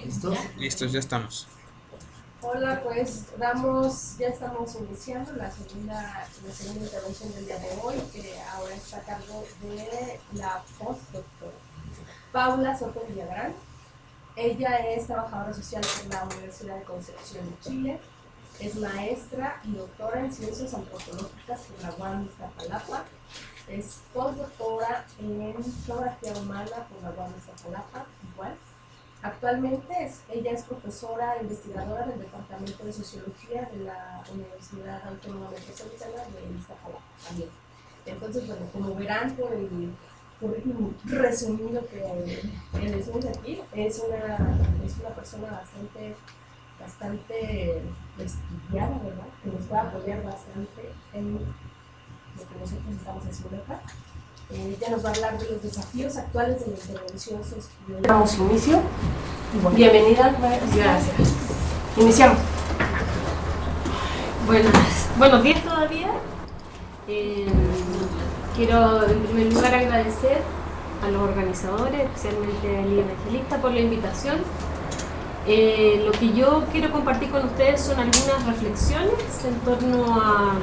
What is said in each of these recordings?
¿Listos? Listos, ya estamos. Hola, pues ya estamos iniciando la segunda intervención del día de hoy, que ahora está a cargo de la postdoctora Paula Soto Villagrán. Ella es trabajadora social por la Universidad de Concepción de Chile, es maestra y doctora en ciencias antropológicas por la UAM Iztapalapa, es postdoctora en geografía humana por la UAM Iztapalapa, igual. Actualmente ella es profesora e investigadora del Departamento de Sociología de la Universidad Autónoma Metropolitana de Iztapalapa también. Entonces, bueno, como verán por el currículum resumido que decimos aquí, es una persona bastante estudiada, ¿verdad? Que nos va a apoyar bastante en lo que nosotros estamos haciendo acá. Ella nos va a hablar de los desafíos actuales de la intervención social. Damos inicio. Bienvenida. Gracias. Iniciamos. Buenos días todavía. Quiero en primer lugar agradecer a los organizadores, especialmente a Elías Evangelista, por la invitación. Lo que yo quiero compartir con ustedes son algunas reflexiones en torno a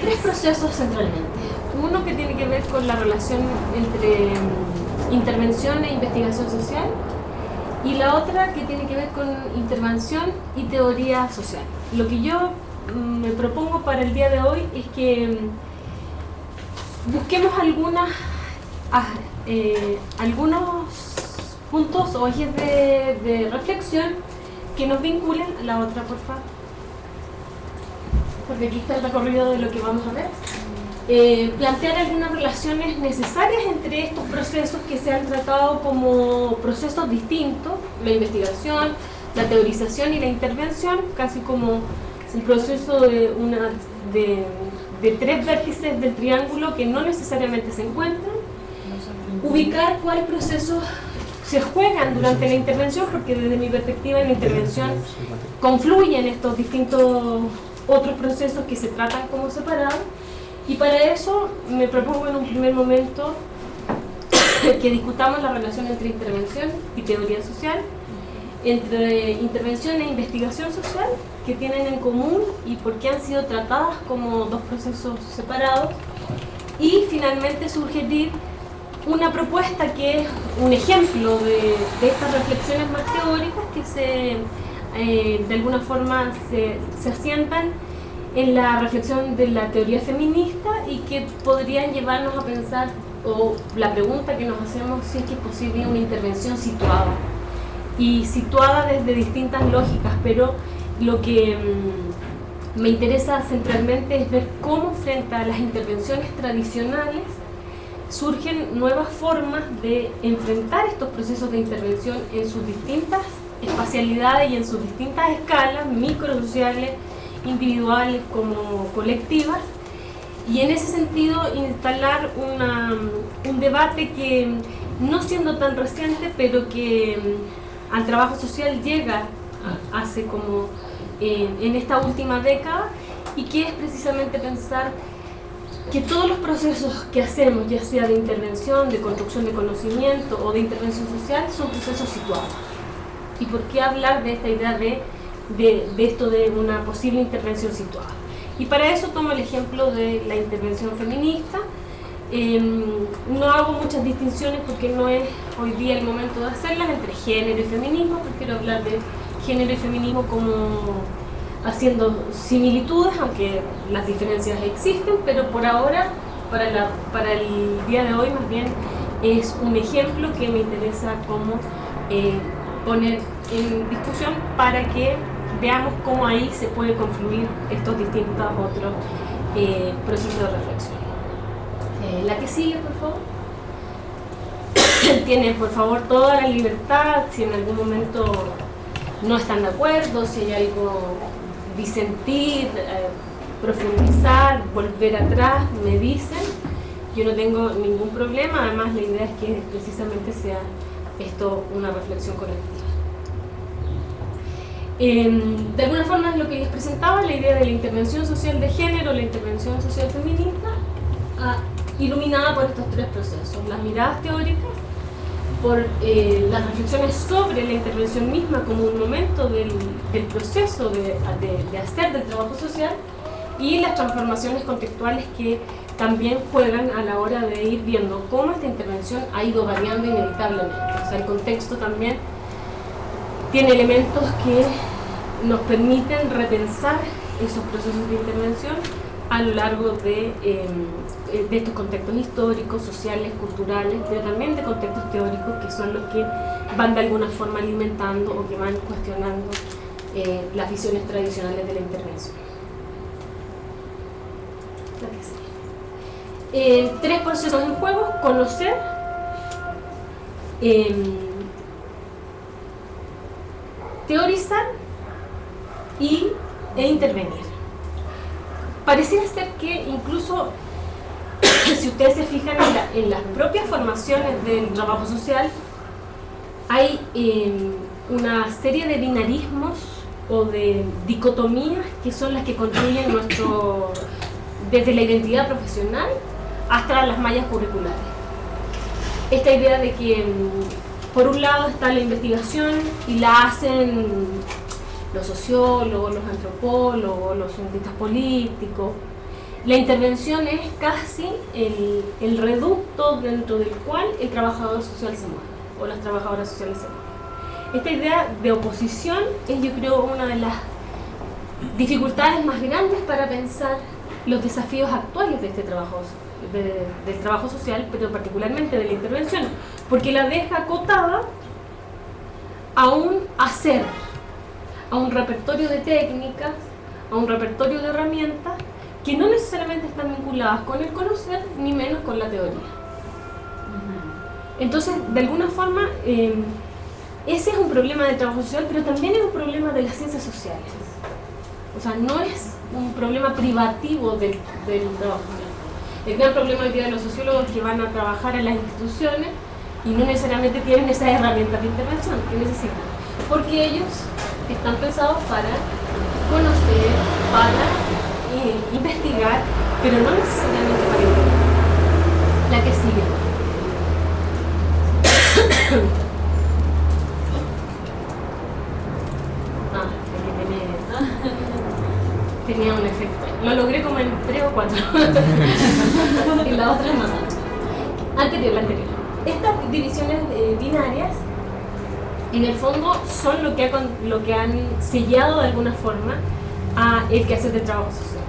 tres procesos centralmente. Uno que tiene que ver con la relación entre intervención e investigación social, y la otra que tiene que ver con intervención y teoría social. Lo que yo me propongo para el día de hoy es que busquemos algunos puntos o ejes de reflexión que nos vinculen. La otra, por favor, porque aquí está el recorrido de lo que vamos a ver. Plantear algunas relaciones necesarias entre estos procesos que se han tratado como procesos distintos: la investigación, la teorización y la intervención, casi como un proceso de tres vértices del triángulo que no necesariamente se encuentran. Ubicar cuáles procesos se juegan durante la intervención, porque desde mi perspectiva en la intervención confluyen estos distintos otros procesos que se tratan como separados. Y para eso me propongo en un primer momento que discutamos la relación entre intervención y teoría social, entre intervención e investigación social, que tienen en común y por qué han sido tratadas como dos procesos separados, y finalmente sugerir una propuesta que es un ejemplo de estas reflexiones más teóricas que de alguna forma se asientan en la reflexión de la teoría feminista y que podrían llevarnos a pensar, o la pregunta que nos hacemos, si es que es posible una intervención situada desde distintas lógicas, pero lo que me interesa centralmente es ver cómo frente a las intervenciones tradicionales surgen nuevas formas de enfrentar estos procesos de intervención en sus distintas espacialidades y en sus distintas escalas, microsociales, individuales como colectivas, y en ese sentido instalar un debate que, no siendo tan reciente, pero que al trabajo social llega hace como en esta última década, y que es precisamente pensar que todos los procesos que hacemos, ya sea de intervención, de construcción de conocimiento o de intervención social, son procesos situados. ¿Y por qué hablar de esta idea de esto de una posible intervención situada? Y para eso tomo el ejemplo de la intervención feminista. No hago muchas distinciones porque no es hoy día el momento de hacerlas entre género y feminismo. Prefiero hablar de género y feminismo como haciendo similitudes, aunque las diferencias existen, pero por ahora, para el día de hoy, más bien es un ejemplo que me interesa como poner en discusión para que veamos cómo ahí se puede confluir estos distintos otros procesos de reflexión. La que sigue, por favor. Tienen, por favor, toda la libertad, si en algún momento no están de acuerdo, si hay algo disentir, profundizar, volver atrás, me dicen. Yo no tengo ningún problema, además la idea es que precisamente sea esto una reflexión colectiva. De alguna forma es lo que les presentaba, la idea de la intervención social de género, la intervención social feminista, iluminada por estos tres procesos: las miradas teóricas, por las reflexiones sobre la intervención misma como un momento del proceso de hacer del trabajo social, y las transformaciones contextuales que también juegan a la hora de ir viendo cómo esta intervención ha ido variando inevitablemente. O sea, el contexto también tiene elementos que nos permiten repensar esos procesos de intervención a lo largo de estos contextos históricos, sociales, culturales, pero también de contextos teóricos que son los que van de alguna forma alimentando o que van cuestionando las visiones tradicionales de la intervención. Tres procesos en juego: conocer, teorizar e intervenir. Pareciera ser que incluso si ustedes se fijan en las propias formaciones del trabajo social, hay una serie de binarismos o de dicotomías que son las que construyen desde la identidad profesional hasta las mallas curriculares. Esta idea de que por un lado está la investigación y la hacen los sociólogos, los antropólogos, los cientistas políticos. La intervención es casi el reducto dentro del cual el trabajador social se mueve, o las trabajadoras sociales se mueven. Esta idea de oposición es, yo creo, una de las dificultades más grandes para pensar los desafíos actuales de este trabajo, del trabajo social, pero particularmente de la intervención, porque la deja acotada a un hacer, a un repertorio de técnicas, a un repertorio de herramientas que no necesariamente están vinculadas con el conocer, ni menos con la teoría. Entonces, de alguna forma, ese es un problema del trabajo social, pero también es un problema de las ciencias sociales. O sea, no es un problema privativo del trabajo social. El gran problema hoy día de los sociólogos es que van a trabajar en las instituciones y no necesariamente tienen esas herramientas de intervención que necesitan, porque ellos están pensados para conocer, para investigar, pero no necesariamente para intervenir. La que sigue. Tenía un efecto. Lo logré como en 3 o 4. Y la otra más. La anterior. Estas divisiones binarias, en el fondo, son lo que han sellado de alguna forma a el quehacer del trabajo social.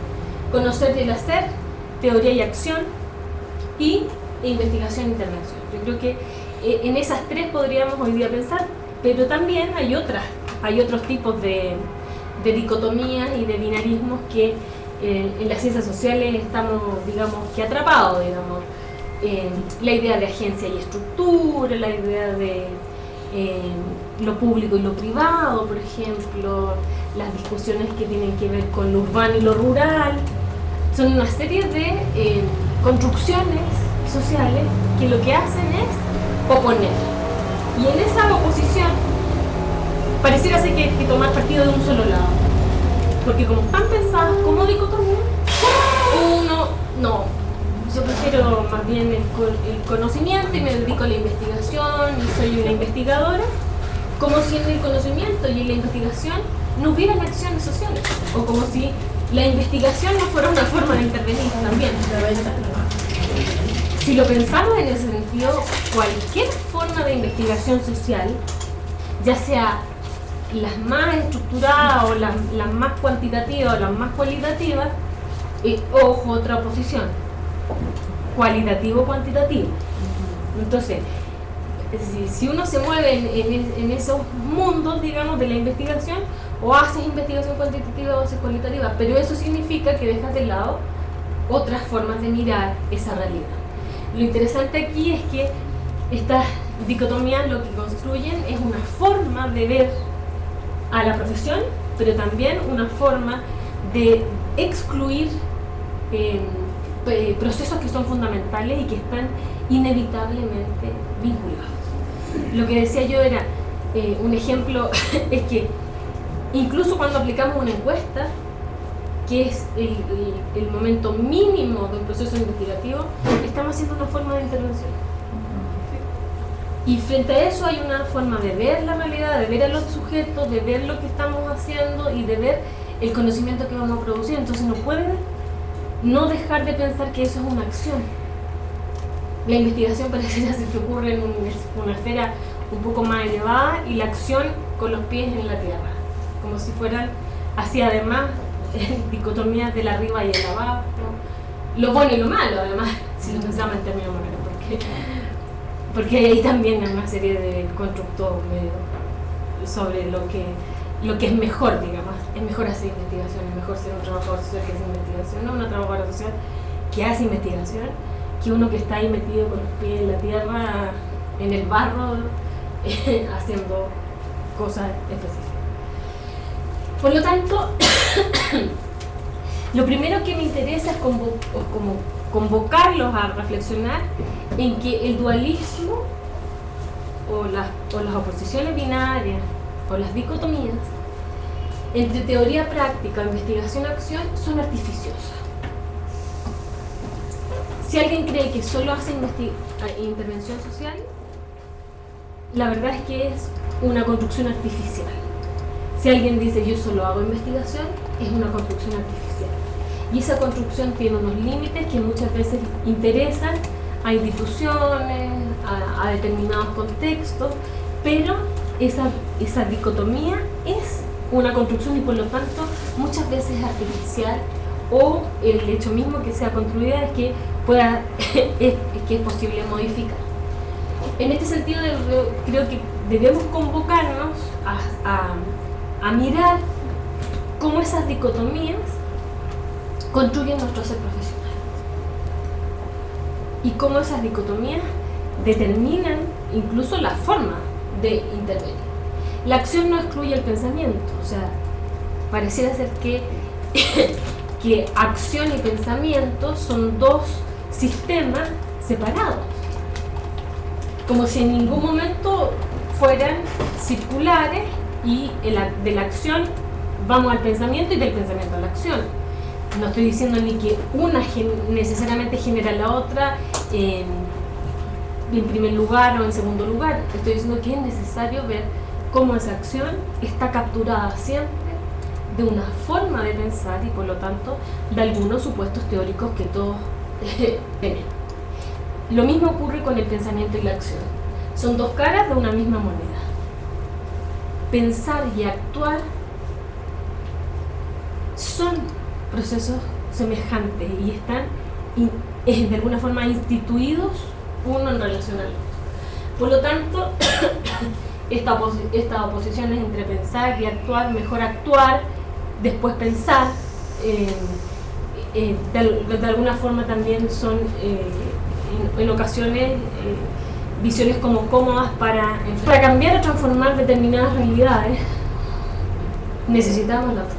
Conocer y el hacer, teoría y acción, y investigación e intervención. Yo creo que en esas tres podríamos hoy día pensar, pero también hay otros tipos de dicotomías y de binarismos que en las ciencias sociales estamos, digamos, que atrapados, digamos. La idea de agencia y estructura, la idea de lo público y lo privado, por ejemplo, las discusiones que tienen que ver con lo urbano y lo rural. Son una serie de construcciones sociales que lo que hacen es oponer. Y en esa oposición pareciera ser que hay que tomar partido de un solo lado, porque como están pensadas como dicotomía, yo prefiero más bien el conocimiento y me dedico a la investigación y soy una investigadora, como si en el conocimiento y en la investigación no hubieran acciones sociales, o como si la investigación no fuera una forma de intervenir también. Si lo pensamos en ese sentido, cualquier forma de investigación social, ya sea las más estructuradas o las más cuantitativas o las más cualitativas, ojo, otra oposición, cualitativo-cuantitativo. Entonces, si uno se mueve en esos mundos, digamos, de la investigación, o haces investigación cuantitativa o haces cualitativa, pero eso significa que dejas de lado otras formas de mirar esa realidad. Lo interesante aquí es que estas dicotomías lo que construyen es una forma de ver a la profesión, pero también una forma de excluir procesos que son fundamentales y que están inevitablemente vinculados. Lo que decía yo era, un ejemplo es que incluso cuando aplicamos una encuesta, que es el momento mínimo de un proceso investigativo, estamos haciendo una forma de intervención. Y frente a eso hay una forma de ver la realidad, de ver a los sujetos, de ver lo que estamos haciendo y de ver el conocimiento que vamos a producir. Entonces no pueden no dejar de pensar que eso es una acción. La investigación pareciera ser que ocurre en una esfera un poco más elevada y la acción con los pies en la tierra, como si fueran así además dicotomías del arriba y el abajo, lo bueno y lo malo además, si lo pensamos en términos morales, porque hay ahí también una serie de constructos sobre lo que es mejor, digamos. Es mejor hacer investigación, es mejor ser un trabajador social que hace investigación, no una trabajadora social que hace investigación, que uno que está ahí metido con los pies en la tierra, en el barro, haciendo cosas específicas. Por lo tanto, lo primero que me interesa es convocarlos a reflexionar en que el dualismo o las oposiciones binarias o las dicotomías entre teoría práctica, investigación, acción son artificiosas. Si alguien cree que solo hace intervención social, la verdad es que es una construcción artificial. Si alguien dice yo solo hago investigación, es una construcción artificial. Y esa construcción tiene unos límites que muchas veces interesan a instituciones, a determinados contextos, pero esa dicotomía es una construcción y por lo tanto muchas veces es artificial, o el hecho mismo que sea construida es que es posible modificar. En este sentido creo que debemos convocarnos a mirar cómo esas dicotomías construyen nuestro ser profesional y cómo esas dicotomías determinan incluso la forma de intervenir. La acción no excluye el pensamiento, o sea, pareciera ser que acción y pensamiento son dos sistemas separados, como si en ningún momento fueran circulares y de la acción vamos al pensamiento y del pensamiento a la acción. No estoy diciendo ni que una necesariamente genera la otra en primer lugar o en segundo lugar. Estoy diciendo que es necesario ver cómo esa acción está capturada siempre de una forma de pensar y por lo tanto de algunos supuestos teóricos que todos tienen. Lo mismo ocurre con el pensamiento y la acción. Son dos caras de una misma moneda. Pensar y actuar son procesos semejantes y están de alguna forma instituidos uno en relación al otro. Por lo tanto, estas oposiciones entre pensar y actuar, mejor actuar, después pensar, de alguna forma también son en ocasiones visiones como cómodas para cambiar o transformar determinadas realidades. Necesitamos la otra.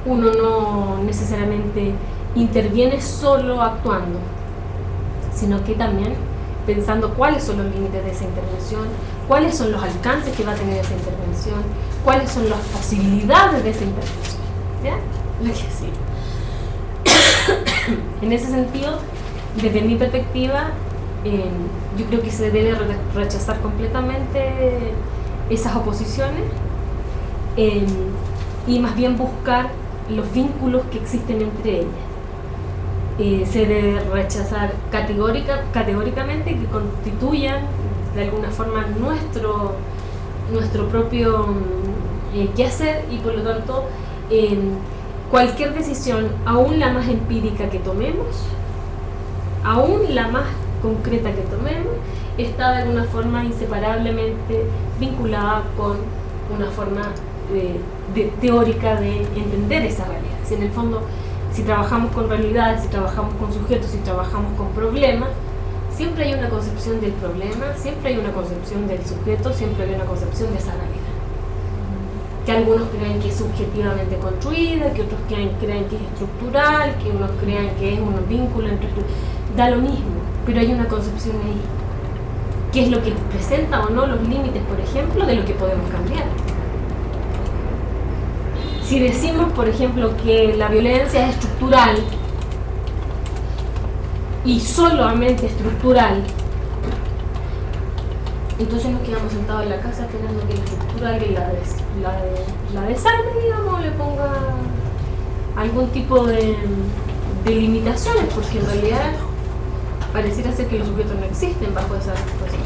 Uno no necesariamente interviene solo actuando, sino que también pensando cuáles son los límites de esa intervención, cuáles son los alcances que va a tener esa intervención, cuáles son las posibilidades de esa intervención. ¿Ya? Lo que sí. En ese sentido, desde mi perspectiva, yo creo que se debe rechazar completamente esas oposiciones y más bien buscar los vínculos que existen entre ellas. Se debe rechazar categóricamente que constituyan de alguna forma nuestro propio quehacer y por lo tanto cualquier decisión, aún la más empírica que tomemos, aún la más concreta que tomemos, está de alguna forma inseparablemente vinculada con una forma teórica de entender esa realidad. Si en el fondo, si trabajamos con realidades, si trabajamos con sujetos, si trabajamos con problemas, siempre hay una concepción del problema, siempre hay una concepción del sujeto, siempre hay una concepción de esa realidad. Que algunos creen que es subjetivamente construida, que otros creen que es estructural, que unos creen que es un vínculo entre... Da lo mismo, pero hay una concepción ahí. ¿Qué es lo que presenta o no los límites, por ejemplo, de lo que podemos cambiar? Si decimos, por ejemplo, que la violencia es estructural y solamente estructural, entonces nos quedamos sentados en la casa esperando que la estructura alguien la desarme, digamos, o le ponga algún tipo de limitaciones, porque en realidad pareciera ser que los sujetos no existen bajo esa situación.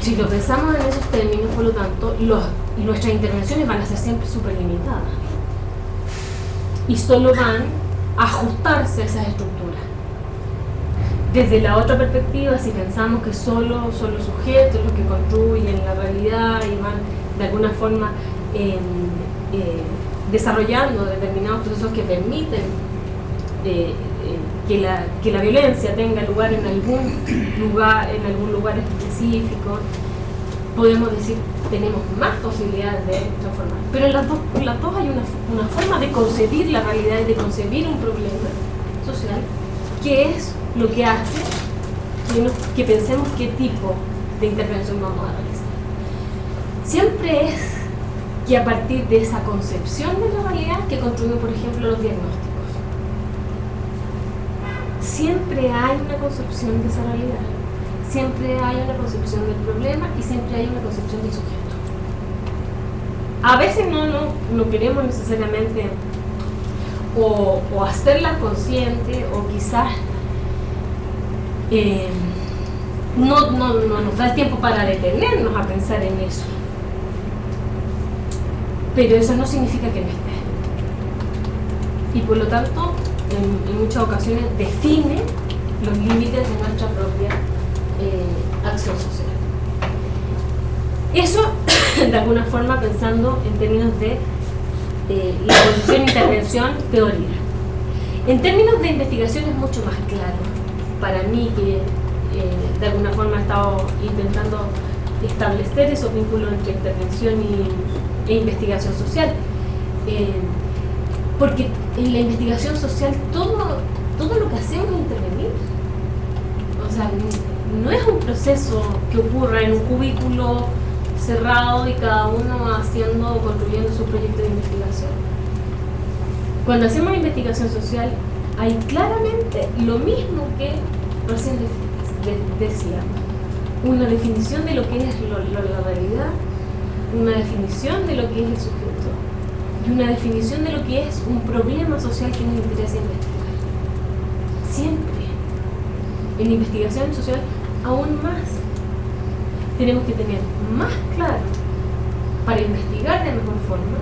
Si lo pensamos en esos términos, por lo tanto, nuestras intervenciones van a ser siempre súper limitadas y solo van a ajustarse a esas estructuras. Desde la otra perspectiva, si pensamos que solo son los sujetos los que construyen la realidad y van de alguna forma desarrollando determinados procesos que permiten que la violencia tenga lugar en algún lugar específico, podemos decir tenemos más posibilidades de transformar. Pero en las dos hay una forma de concebir la realidad y de concebir un problema social que es lo que hace que pensemos qué tipo de intervención vamos a realizar. Siempre es que a partir de esa concepción de la realidad que construimos, por ejemplo, los diagnósticos. Siempre hay una concepción de esa realidad, siempre hay una concepción del problema y siempre hay una concepción del sujeto. A veces no queremos necesariamente o hacerla consciente o quizás no nos da el tiempo para detenernos a pensar en eso. Pero eso no significa que no esté. Y por lo tanto, en muchas ocasiones define los límites de nuestra propia acción social. Eso, de alguna forma, pensando en términos de la posición, intervención, teoría. En términos de investigación es mucho más claro. Para mí, que de alguna forma he estado intentando establecer esos vínculos entre intervención e investigación social. Porque en la investigación social todo lo que hacemos es intervenir. O sea, no es un proceso que ocurra en un cubículo cerrado y cada uno haciendo o construyendo su proyecto de investigación. Cuando hacemos investigación social hay claramente lo mismo que recién decíamos. Una definición de lo que es la realidad, una definición de lo que es el sujeto y una definición de lo que es un problema social que nos interesa investigar. Siempre. En investigación social aún más. Tenemos que tener más claro para investigar de mejor forma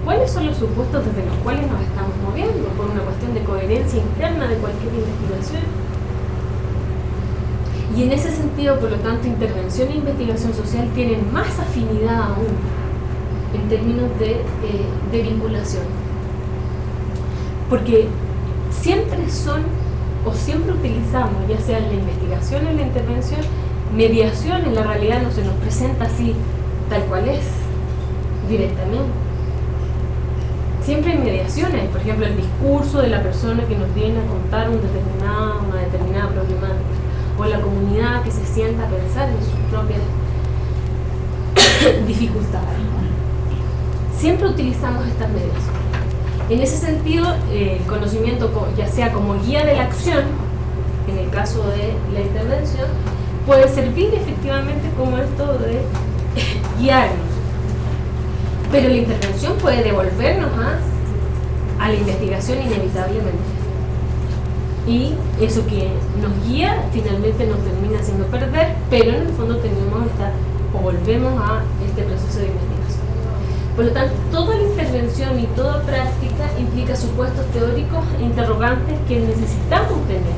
cuáles son los supuestos desde los cuales nos estamos moviendo por una cuestión de coherencia interna de cualquier investigación. Y en ese sentido, por lo tanto, intervención e investigación social tienen más afinidad aún en términos de vinculación. Porque siempre son, o siempre utilizamos, ya sea en la investigación o en la intervención, mediación. En la realidad no se nos presenta así, tal cual es, directamente. Siempre hay mediaciones, por ejemplo, el discurso de la persona que nos viene a contar una determinada problemática, o la comunidad que se sienta a pensar en sus propias dificultades. Siempre utilizamos estas mediaciones. En ese sentido, el conocimiento, ya sea como guía de la acción, en el caso de la intervención, puede servir efectivamente como esto de guiarnos. Pero la intervención puede devolvernos a la investigación inevitablemente. Y eso que nos guía finalmente nos termina haciendo perder, pero en el fondo volvemos a este proceso de investigación. Por lo tanto, toda la intervención y toda práctica implica supuestos teóricos e interrogantes que necesitamos tener.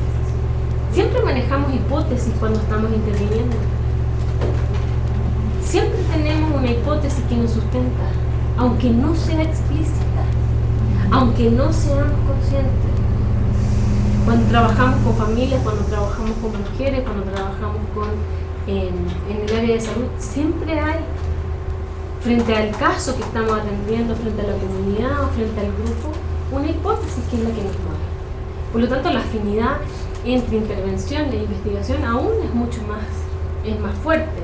Siempre manejamos hipótesis cuando estamos interviniendo. Siempre tenemos una hipótesis que nos sustenta, aunque no sea explícita, aunque no seamos conscientes. Cuando trabajamos con familias, cuando trabajamos con mujeres, cuando trabajamos en el área de salud, siempre hay, frente al caso que estamos atendiendo, frente a la comunidad o frente al grupo, una hipótesis que es la que nos mueve. Por lo tanto, la afinidad entre intervención e investigación aún es más fuerte.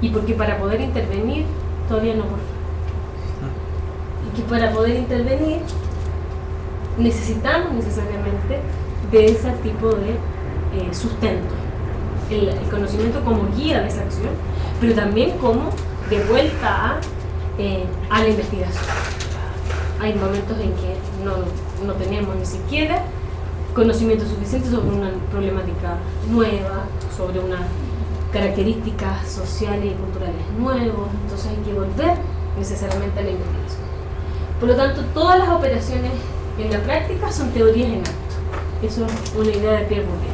Y porque para poder intervenir, todavía no por favor. Y que para poder intervenir, necesitamos necesariamente de ese tipo de sustento. el conocimiento como guía de esa acción, pero también como de vuelta a la investigación. Hay momentos en que no tenemos ni siquiera conocimiento suficiente sobre una problemática nueva, sobre unas características sociales y culturales nuevas, entonces hay que volver necesariamente a la investigación. Por lo tanto, todas las operaciones en la práctica son teorías en acto. Eso es una idea de Pierre Bourdieu.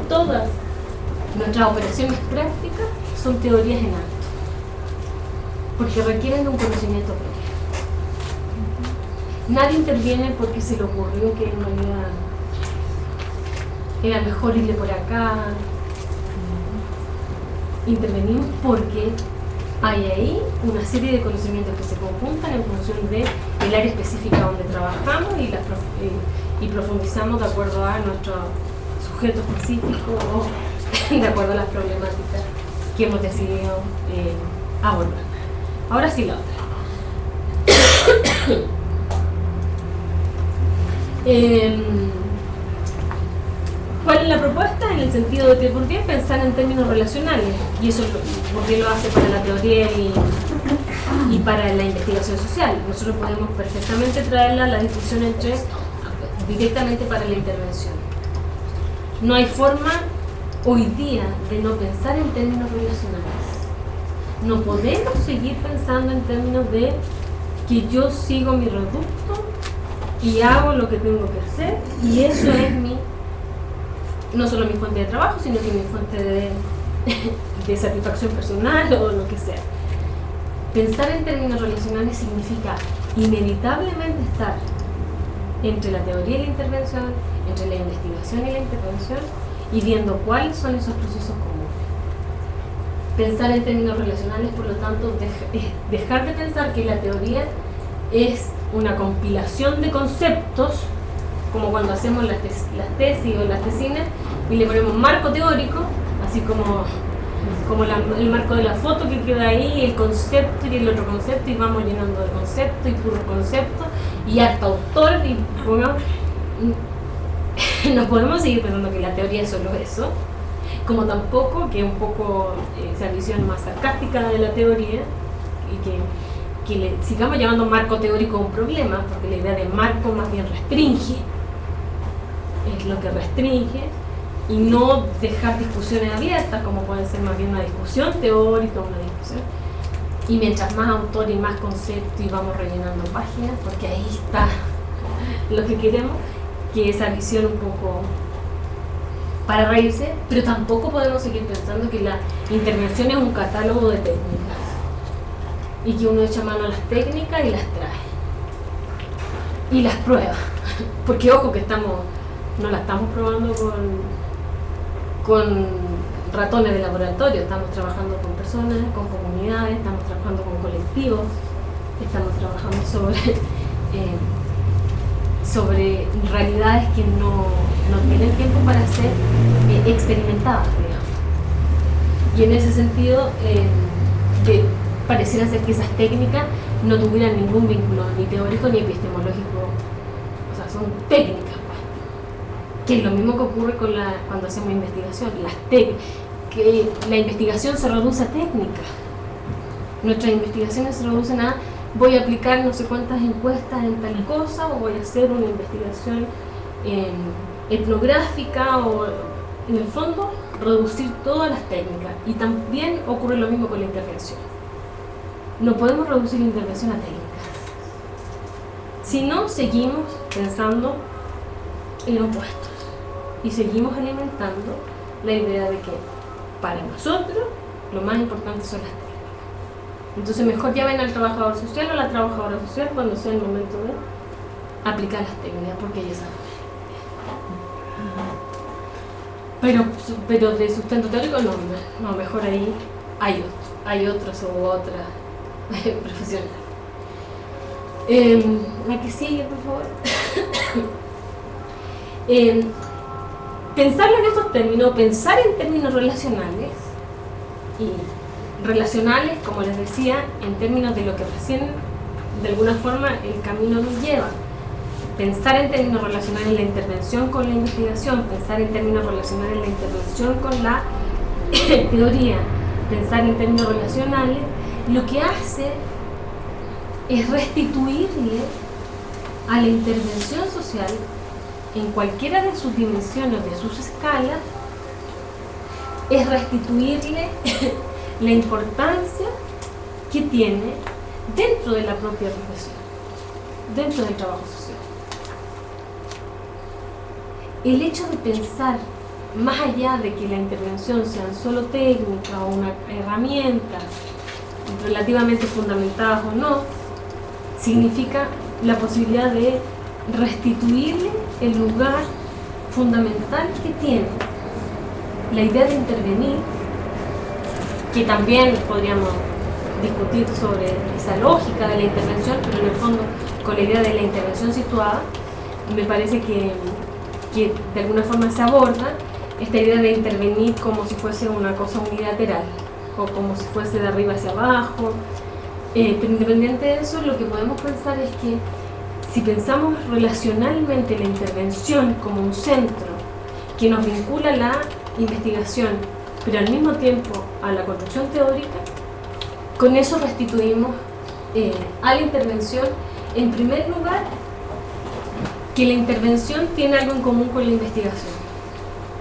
Todas nuestras operaciones prácticas son teorías en acto, porque requieren de un conocimiento previo. Nadie interviene porque se le ocurrió que en realidad era mejor irle por acá. Intervenimos porque hay ahí una serie de conocimientos que se conjuntan en función del área específica donde trabajamos y profundizamos de acuerdo a nuestro sujeto específico o de acuerdo a las problemáticas que hemos decidido abordar. Ahora sí la otra. ¿Cuál es la propuesta? En el sentido de que Bourdieu pensar en términos relacionales, y eso Bourdieu lo hace para la teoría y para la investigación social. Nosotros podemos perfectamente traerla a la discusión directamente para la intervención. No hay forma hoy día de no pensar en términos relacionales. No podemos seguir pensando en términos de que yo sigo mi reducto y hago lo que tengo que hacer, y eso es no solo mi fuente de trabajo, sino que mi fuente de satisfacción personal o lo que sea. Pensar en términos relacionales significa inevitablemente estar entre la teoría y la intervención, entre la investigación y la intervención, y viendo cuáles son esos procesos comunes. Pensar en términos relacionales, por lo tanto, es dejar de pensar que la teoría es una compilación de conceptos, como cuando hacemos las tesis o las tesines y le ponemos marco teórico, así como el marco de la foto que queda ahí, el concepto y el otro concepto, y vamos llenando de concepto y puro concepto y hasta autor, y no podemos seguir pensando que la teoría es solo eso, como tampoco que un poco esa visión más sarcástica de la teoría, y que le sigamos llamando marco teórico a un problema, porque la idea de marco más bien restringe, es lo que restringe, y no dejar discusiones abiertas, como puede ser más bien una discusión teórica, una discusión. Y mientras más autor y más concepto, y vamos rellenando páginas, porque ahí está lo que queremos, que esa visión un poco para reírse, pero tampoco podemos seguir pensando que la intervención es un catálogo de técnicas, y que uno echa mano a las técnicas y las trae, y las prueba, porque ojo que no la estamos probando con ratones de laboratorio, estamos trabajando con personas, con comunidades, estamos trabajando con colectivos, estamos trabajando sobre realidades que no tienen tiempo para ser experimentadas, digamos. Y en ese sentido, que pareciera ser que esas técnicas no tuvieran ningún vínculo ni teórico ni epistemológico, o sea, son técnicas, que es lo mismo que ocurre cuando hacemos investigación, que la investigación se reduce a técnicas. Nuestras investigaciones se reducen a voy a aplicar no sé cuántas encuestas en tal cosa, o voy a hacer una investigación etnográfica, o en el fondo reducir todas las técnicas. Y también ocurre lo mismo con la intervención. No podemos reducir la intervención a técnicas, si no seguimos pensando en opuestos y seguimos alimentando la idea de que para nosotros lo más importante son las técnicas. Entonces mejor llamen al trabajador social o a la trabajadora social cuando sea el momento de aplicar las técnicas, porque ellos saben. Pero de sustento teórico no, mejor ahí hay otros u otras profesionales. La que sigue, por favor. Pensarlo en estos términos, pensar en términos relacionales, y relacionales, como les decía, en términos de lo que recién, de alguna forma, el camino nos lleva. pensar en términos relacionales la intervención con la investigación, pensar en términos relacionales la intervención con la teoría, pensar en términos relacionales, lo que hace es restituirle a la intervención social en cualquiera de sus dimensiones, de sus escalas, es restituirle la importancia que tiene dentro de la propia profesión, dentro del trabajo social. El hecho de pensar más allá de que la intervención sea solo técnica o una herramienta relativamente fundamentadas o no, significa la posibilidad de restituirle el lugar fundamental que tiene la idea de intervenir, que también podríamos discutir sobre esa lógica de la intervención, pero en el fondo con la idea de la intervención situada, me parece que de alguna forma se aborda esta idea de intervenir como si fuese una cosa unilateral o como si fuese de arriba hacia abajo. Pero independiente de eso, lo que podemos pensar es que si pensamos relacionalmente la intervención como un centro que nos vincula a la investigación, pero al mismo tiempo a la construcción teórica, con eso restituimos a la intervención, en primer lugar, que la intervención tiene algo en común con la investigación,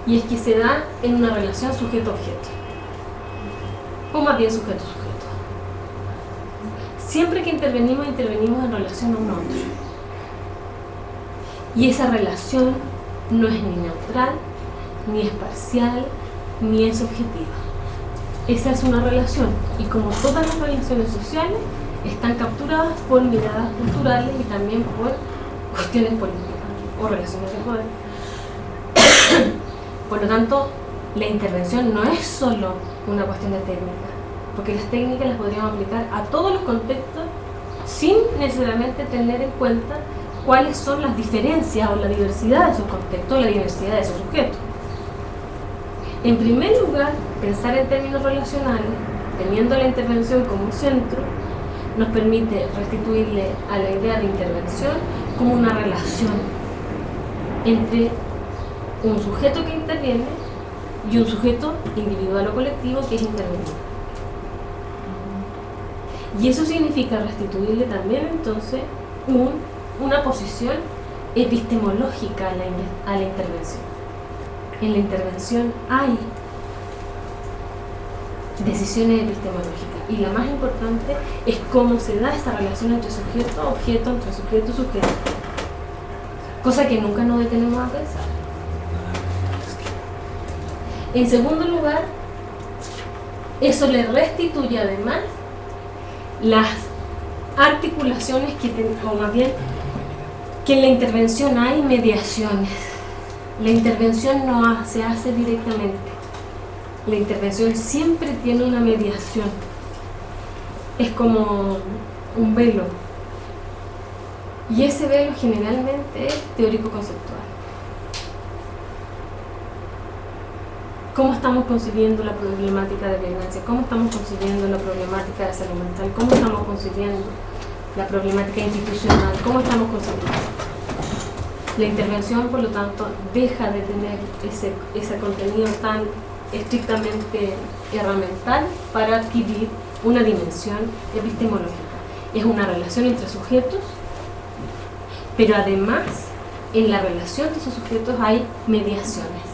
y es que se da en una relación sujeto-objeto, o más bien sujeto-sujeto. Siempre que intervenimos en relación a un otro. Y esa relación no es ni neutral, ni es parcial, ni es objetiva. Esa es una relación, y como todas las relaciones sociales, están capturadas por miradas culturales y también por cuestiones políticas o relaciones de poder. Por lo tanto, la intervención no es solo una cuestión de técnica, porque las técnicas las podríamos aplicar a todos los contextos sin necesariamente tener en cuenta cuáles son las diferencias o la diversidad de esos contextos, la diversidad de esos sujetos. En primer lugar, pensar en términos relacionales, teniendo la intervención como un centro, nos permite restituirle a la idea de intervención como una relación entre un sujeto que interviene y un sujeto individual o colectivo que es intervenido. Y eso significa restituirle también entonces una posición epistemológica a la intervención. En la intervención hay decisiones epistemológicas, y la más importante es cómo se da esa relación entre sujeto, objeto, entre sujeto y sujeto, cosa que nunca nos detenemos a pensar. En segundo lugar, eso le restituye además las articulaciones o más bien que en la intervención hay mediaciones. La intervención no se hace directamente. La intervención siempre tiene una mediación. Es como un velo. Y ese velo generalmente es teórico-conceptual. ¿Cómo estamos concibiendo la problemática de violencia? ¿Cómo estamos concibiendo la problemática de salud mental? ¿Cómo estamos concibiendo la problemática institucional? ¿Cómo estamos concibiendo? La intervención, por lo tanto, deja de tener ese contenido tan estrictamente herramental para adquirir una dimensión epistemológica. Es una relación entre sujetos, pero además en la relación de esos sujetos hay mediaciones.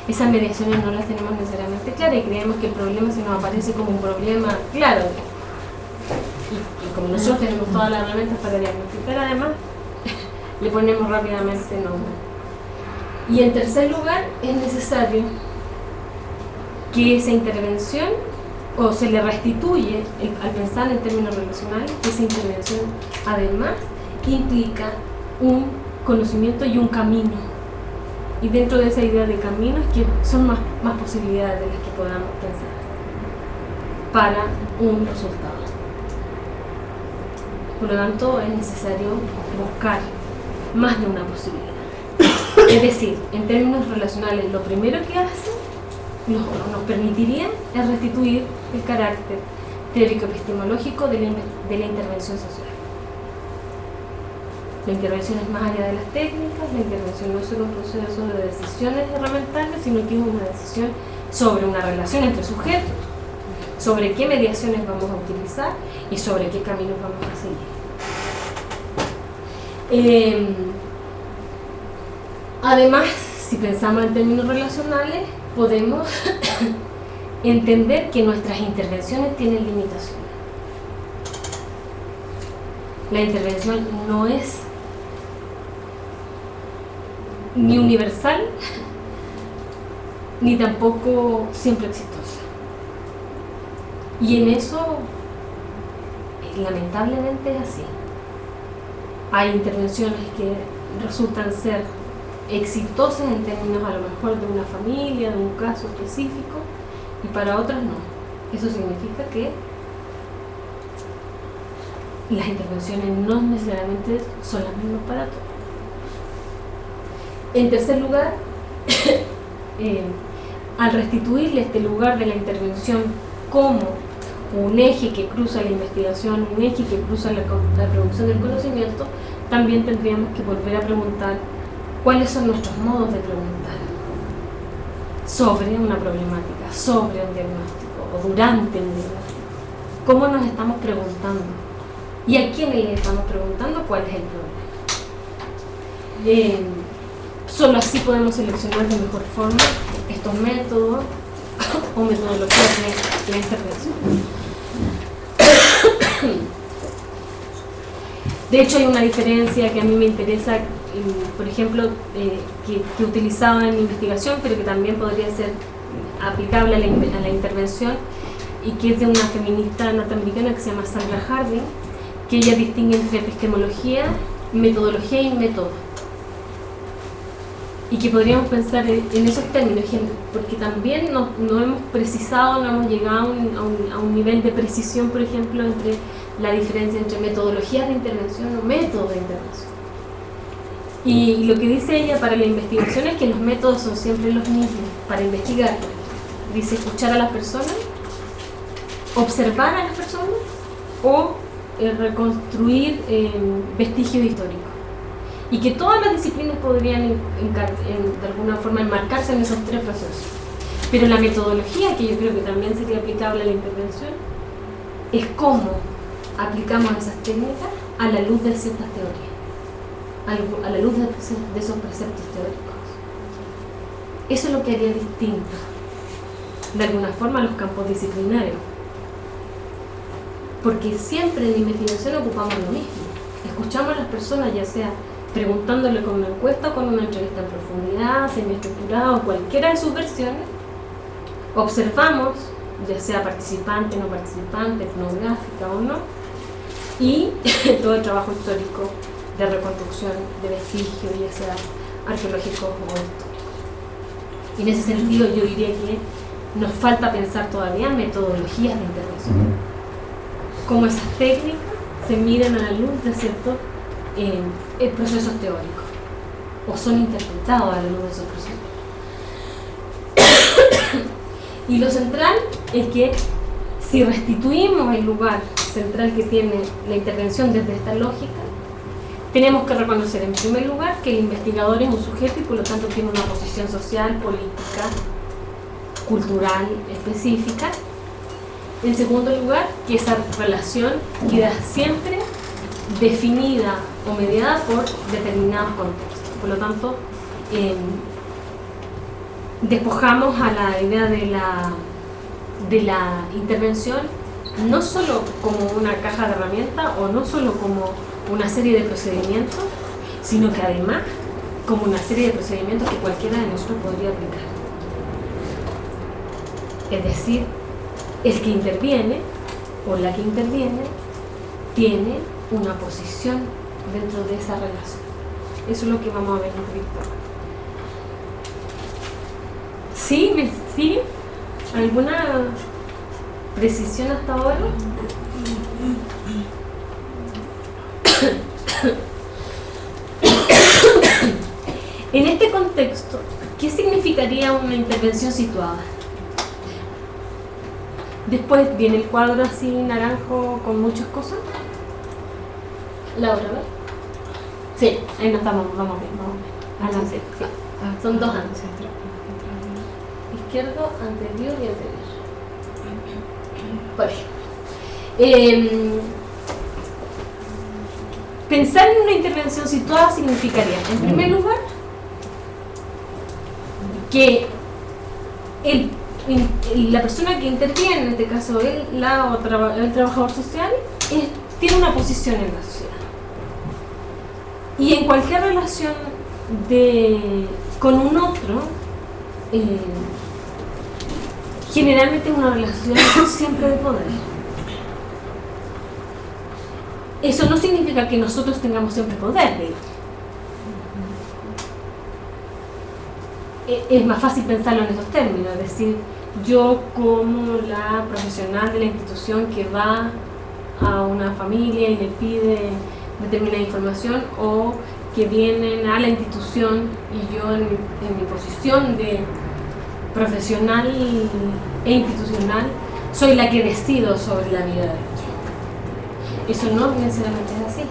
Esas mediaciones no las tenemos necesariamente claras y creemos que el problema se nos aparece como un problema claro. Y como nosotros tenemos todas las herramientas para diagnosticar, además, le ponemos rápidamente nombre. Y en tercer lugar, es necesario que esa intervención, o se le restituye, al pensar en términos relacionales, que esa intervención además implica un conocimiento y un camino. Y dentro de esa idea de camino es que son más posibilidades de las que podamos pensar para un resultado. Por lo tanto, es necesario buscar más de una posibilidad. Es decir, en términos relacionales, lo primero que hace, nos permitiría, es restituir el carácter teórico-epistemológico de la intervención social. La intervención es más allá de las técnicas, la intervención no es solo un proceso de decisiones herramentalmente, sino que es una decisión sobre una relación entre sujetos, sobre qué mediaciones vamos a utilizar y sobre qué caminos vamos a seguir. Además, si pensamos en términos relacionales, podemos entender que nuestras intervenciones tienen limitaciones. La intervención no es ni universal, ni tampoco siempre exitosa. Y en eso, lamentablemente, es así. Hay intervenciones que resultan ser exitosas en términos a lo mejor de una familia, de un caso específico, y para otras no. Eso significa que las intervenciones no necesariamente son las mismas para todos. En tercer lugar, al restituirle este lugar de la intervención como un eje que cruza la investigación, un eje que cruza la producción del conocimiento, también tendríamos que volver a preguntar cuáles son nuestros modos de preguntar sobre una problemática, sobre un diagnóstico o durante un diagnóstico. ¿Cómo nos estamos preguntando? ¿Y a quiénes les estamos preguntando cuál es el problema? Solo así podemos seleccionar de mejor forma estos métodos o metodologías de la intervención. De hecho, hay una diferencia que a mí me interesa, por ejemplo, que utilizaba en mi investigación, pero que también podría ser aplicable a la intervención, y que es de una feminista norteamericana que se llama Sandra Harding, que ella distingue entre epistemología, metodología y método. Y que podríamos pensar en esos términos, porque también no hemos precisado, no hemos llegado a un nivel de precisión, por ejemplo, entre la diferencia entre metodologías de intervención o métodos de intervención. Y lo que dice ella para la investigación es que los métodos son siempre los mismos para investigar. Dice escuchar a las personas, observar a las personas o reconstruir vestigios históricos. Y que todas las disciplinas podrían de alguna forma enmarcarse en esos tres procesos. Pero la metodología, que yo creo que también sería aplicable a la intervención, es cómo aplicamos esas técnicas a la luz de ciertas teorías, a la luz de esos preceptos teóricos. Eso es lo que haría distinto, de alguna forma, los campos disciplinarios. Porque siempre en la investigación ocupamos lo mismo. Escuchamos a las personas, ya sea preguntándole con una encuesta o con una entrevista en profundidad, semiestructurada o cualquiera de sus versiones. Observamos, ya sea participante, no participante, etnográfica o no, y todo el trabajo histórico de reconstrucción de vestigios, ya sea arqueológicos o históricos. Y en ese sentido yo diría que nos falta pensar todavía metodologías de intervención. Cómo esas técnicas se miran a la luz de ciertos procesos teóricos o son interpretados a la luz de esos procesos. Y lo central es que si restituimos el lugar central que tiene la intervención desde esta lógica, tenemos que reconocer en primer lugar que el investigador es un sujeto y por lo tanto tiene una posición social, política, cultural específica. En segundo lugar, que esa relación queda siempre definida o mediada por determinados contextos. Por lo tanto, despojamos a la idea de la intervención no solo como una caja de herramientas o no solo como una serie de procedimientos, sino que además como una serie de procedimientos que cualquiera de nosotros podría aplicar. Es decir, el que interviene o la que interviene tiene una posición dentro de esa relación. Eso es lo que vamos a ver un poquito. ¿Sí? ¿Me sigue? ¿Alguna precisión hasta ahora? En este contexto, ¿qué significaría una intervención situada? Después viene el cuadro así naranjo con muchas cosas. Laura, ¿ves? Sí, ahí no estamos, vamos bien. Adelante, sí. Son 2 antes. Izquierdo, anterior y anterior. Por ejemplo. Pensar en una intervención situada significaría, en primer lugar, que la persona que interviene, en este caso el trabajador social, tiene una posición en la sociedad. Y en cualquier relación con un otro, generalmente es una relación siempre de poder. Eso no significa que nosotros tengamos siempre poder, digo. Es más fácil pensarlo en esos términos, es decir, yo como la profesional de la institución que va a una familia y le pide determinada información, o que vienen a la institución y yo en mi posición de profesional e institucional soy la que decido sobre la vida de otro. Eso no necesariamente es así.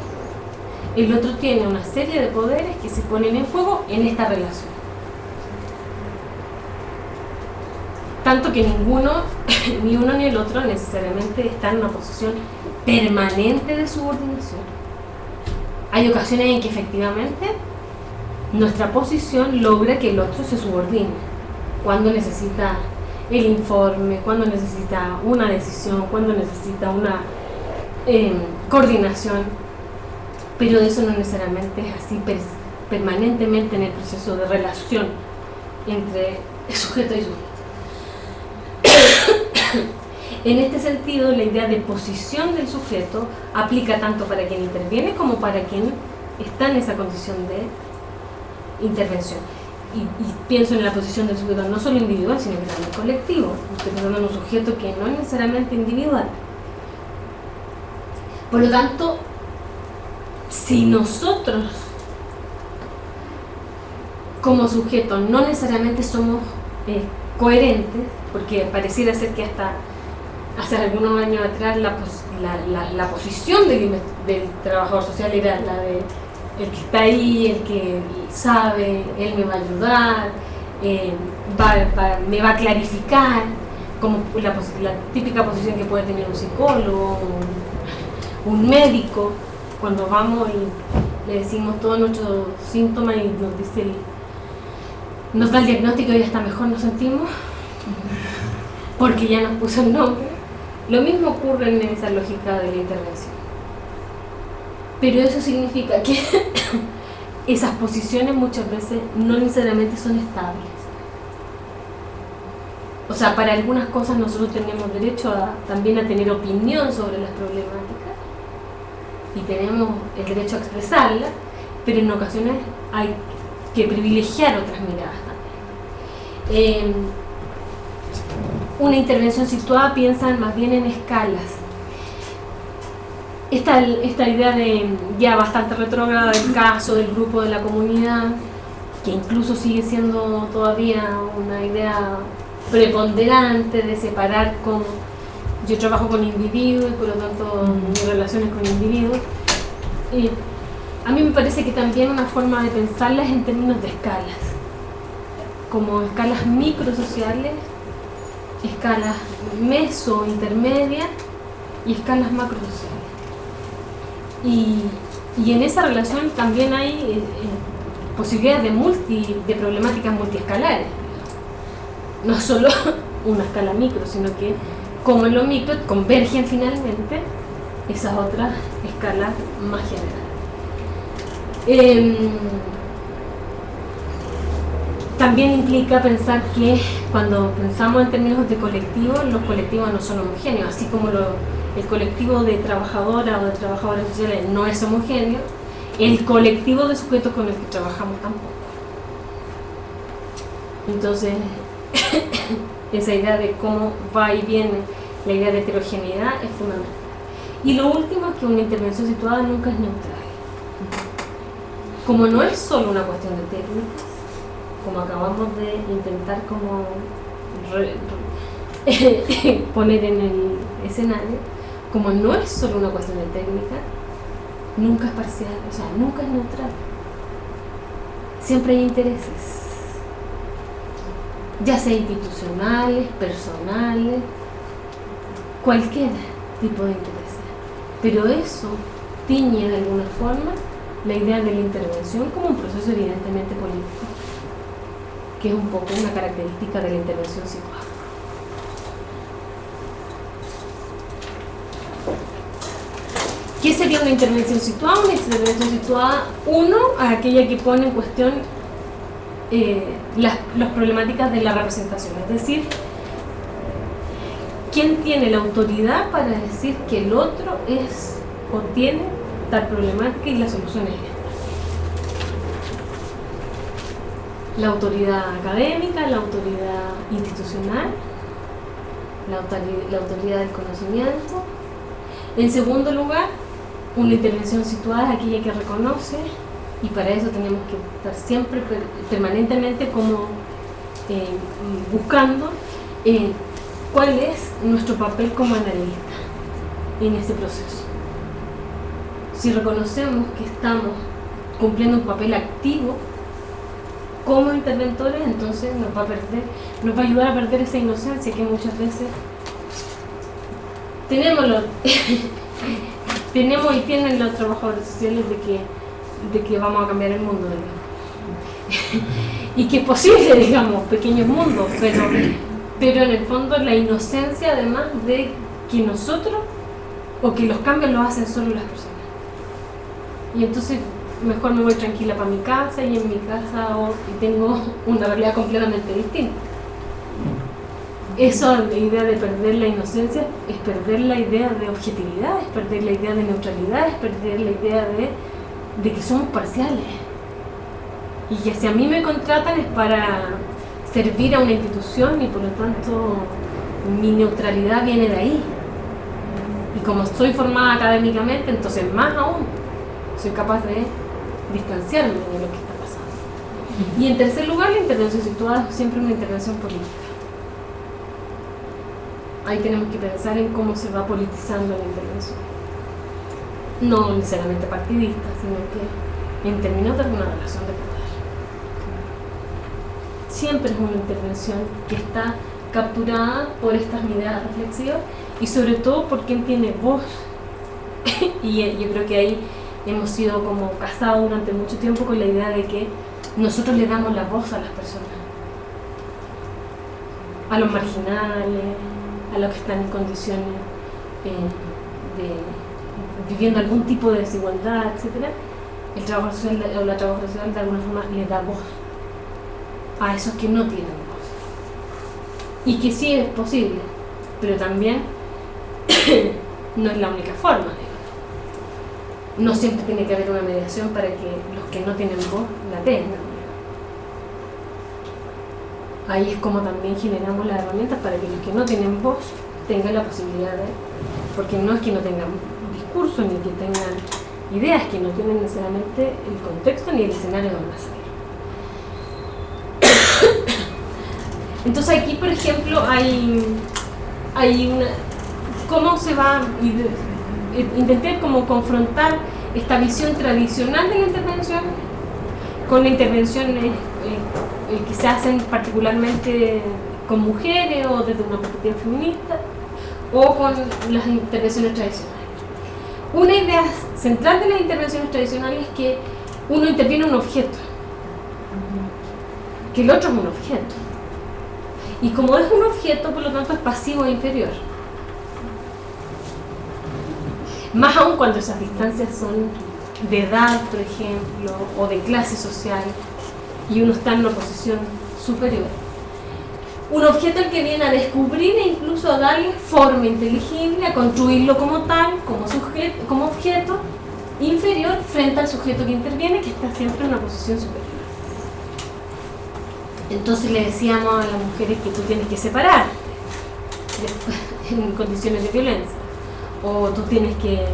El otro tiene una serie de poderes que se ponen en juego en esta relación. Tanto que ni uno ni el otro necesariamente están en una posición permanente de subordinación. Hay ocasiones en que efectivamente nuestra posición logra que el otro se subordine. Cuando necesita el informe, cuando necesita una decisión, cuando necesita una coordinación, pero eso no necesariamente es así permanentemente en el proceso de relación entre el sujeto y sujeto. En este sentido, la idea de posición del sujeto aplica tanto para quien interviene como para quien está en esa condición de intervención. Y pienso en la posición del sujeto no solo individual, sino que también colectivo. Estoy pensando en un sujeto que no es necesariamente individual. Por lo tanto, si nosotros como sujetos no necesariamente somos coherentes, porque pareciera ser que hasta hace algunos años atrás la posición del trabajador social era la de el que está ahí, el que sabe, él me va a ayudar, me va a clarificar, como la típica posición que puede tener un psicólogo, un médico, cuando vamos y le decimos todos nuestros síntomas y nos da el diagnóstico y ya está mejor, nos sentimos, porque ya nos puso el nombre. Lo mismo ocurre en esa lógica de la intervención. Pero eso significa que esas posiciones muchas veces no necesariamente son estables. O sea, para algunas cosas nosotros tenemos derecho también a tener opinión sobre las problemáticas y tenemos el derecho a expresarla, pero en ocasiones hay que privilegiar otras miradas también. Una intervención situada piensa más bien en escalas. Esta idea de ya bastante retrógrada del caso, del grupo, de la comunidad, que incluso sigue siendo todavía una idea preponderante de separar como yo trabajo con individuos y por lo tanto mis relaciones con individuos. A mí me parece que también una forma de pensarlas en términos de escalas, como escalas microsociales, escalas meso, intermedias y escalas macrosociales. Y en esa relación también hay posibilidades de problemáticas multiescalares. No solo una escala micro, sino que como en lo micro convergen finalmente esas otras escalas más generales. También implica pensar que cuando pensamos en términos de colectivos, los colectivos no son homogéneos, así como el colectivo de trabajadoras o de trabajadores sociales no es homogéneo, el colectivo de sujetos con el que trabajamos tampoco. Entonces, esa idea de cómo va y viene la idea de heterogeneidad es fundamental. Y lo último es que una intervención situada nunca es neutral. Como no es solo una cuestión de técnicas, como acabamos de intentar como poner en el escenario, como no es solo una cuestión de técnica, nunca es parcial, o sea, nunca es neutral. Siempre hay intereses, ya sea institucionales, personales, cualquier tipo de intereses. Pero eso tiñe de alguna forma la idea de la intervención como un proceso evidentemente político, que es un poco una característica de la intervención situada. ¿Qué sería una intervención situada? Una intervención situada, uno, a aquella que pone en cuestión las problemáticas de la representación, es decir, ¿quién tiene la autoridad para decir que el otro es o tiene tal problemática y la solución es esta? La autoridad académica, la autoridad institucional, la autoridad del conocimiento. En segundo lugar, una intervención situada es aquella que reconoce, y para eso tenemos que estar siempre, permanentemente, como buscando cuál es nuestro papel como analista en ese proceso. Si reconocemos que estamos cumpliendo un papel activo como interventores, entonces nos va a ayudar a perder esa inocencia que muchas veces tenemos y tienen los trabajadores sociales de que vamos a cambiar el mundo, digamos. Y que es posible, digamos, pequeños mundos, pero en el fondo la inocencia, además de que nosotros, o que los cambios los hacen solo las personas. Y entonces mejor me voy tranquila para mi casa, y en mi casa tengo una realidad completamente distinta. Eso, la idea de perder la inocencia, es perder la idea de objetividad, es perder la idea de neutralidad, es perder la idea de que somos parciales. Y que si a mí me contratan es para servir a una institución, y por lo tanto mi neutralidad viene de ahí. Y como soy formada académicamente, entonces más aún soy capaz de distanciarme de lo que está pasando. Y en tercer lugar, la intervención situada es siempre una intervención política. Ahí tenemos que pensar en cómo se va politizando la intervención. No necesariamente partidista, sino que en términos de una relación de poder. Siempre es una intervención que está capturada por estas miradas reflexivas, y sobre todo por quien tiene voz. Y yo creo que ahí hemos sido como casados durante mucho tiempo con la idea de que nosotros le damos la voz a las personas, a los marginales, a los que están en condiciones viviendo algún tipo de desigualdad, etc. El trabajo social o la trabajadora social de alguna forma le da voz a esos que no tienen voz, y que sí es posible, pero también no es la única forma, digamos. No siempre tiene que haber una mediación para que los que no tienen voz la tengan. Ahí es como también generamos las herramientas para que los que no tienen voz tengan la posibilidad de, porque no es que no tengan discurso ni que tengan ideas, que no tienen necesariamente el contexto ni el escenario donde hacerlo. Entonces aquí, por ejemplo, hay una, cómo se va, intenté como confrontar esta visión tradicional de la intervención con las intervenciones que se hacen particularmente con mujeres o desde una perspectiva feminista, o con las intervenciones tradicionales. Una idea central de las intervenciones tradicionales es que uno interviene en un objeto, que el otro es un objeto, y como es un objeto, por lo tanto es pasivo e inferior. Más aún cuando esas distancias son de edad, por ejemplo, o de clase social, y uno está en una posición superior. Un objeto al que viene a descubrir e incluso a darle forma inteligible, a construirlo como tal, como sujeto, como objeto inferior frente al sujeto que interviene, que está siempre en una posición superior. Entonces le decíamos a las mujeres que tú tienes que separar en condiciones de violencia, o tú tienes que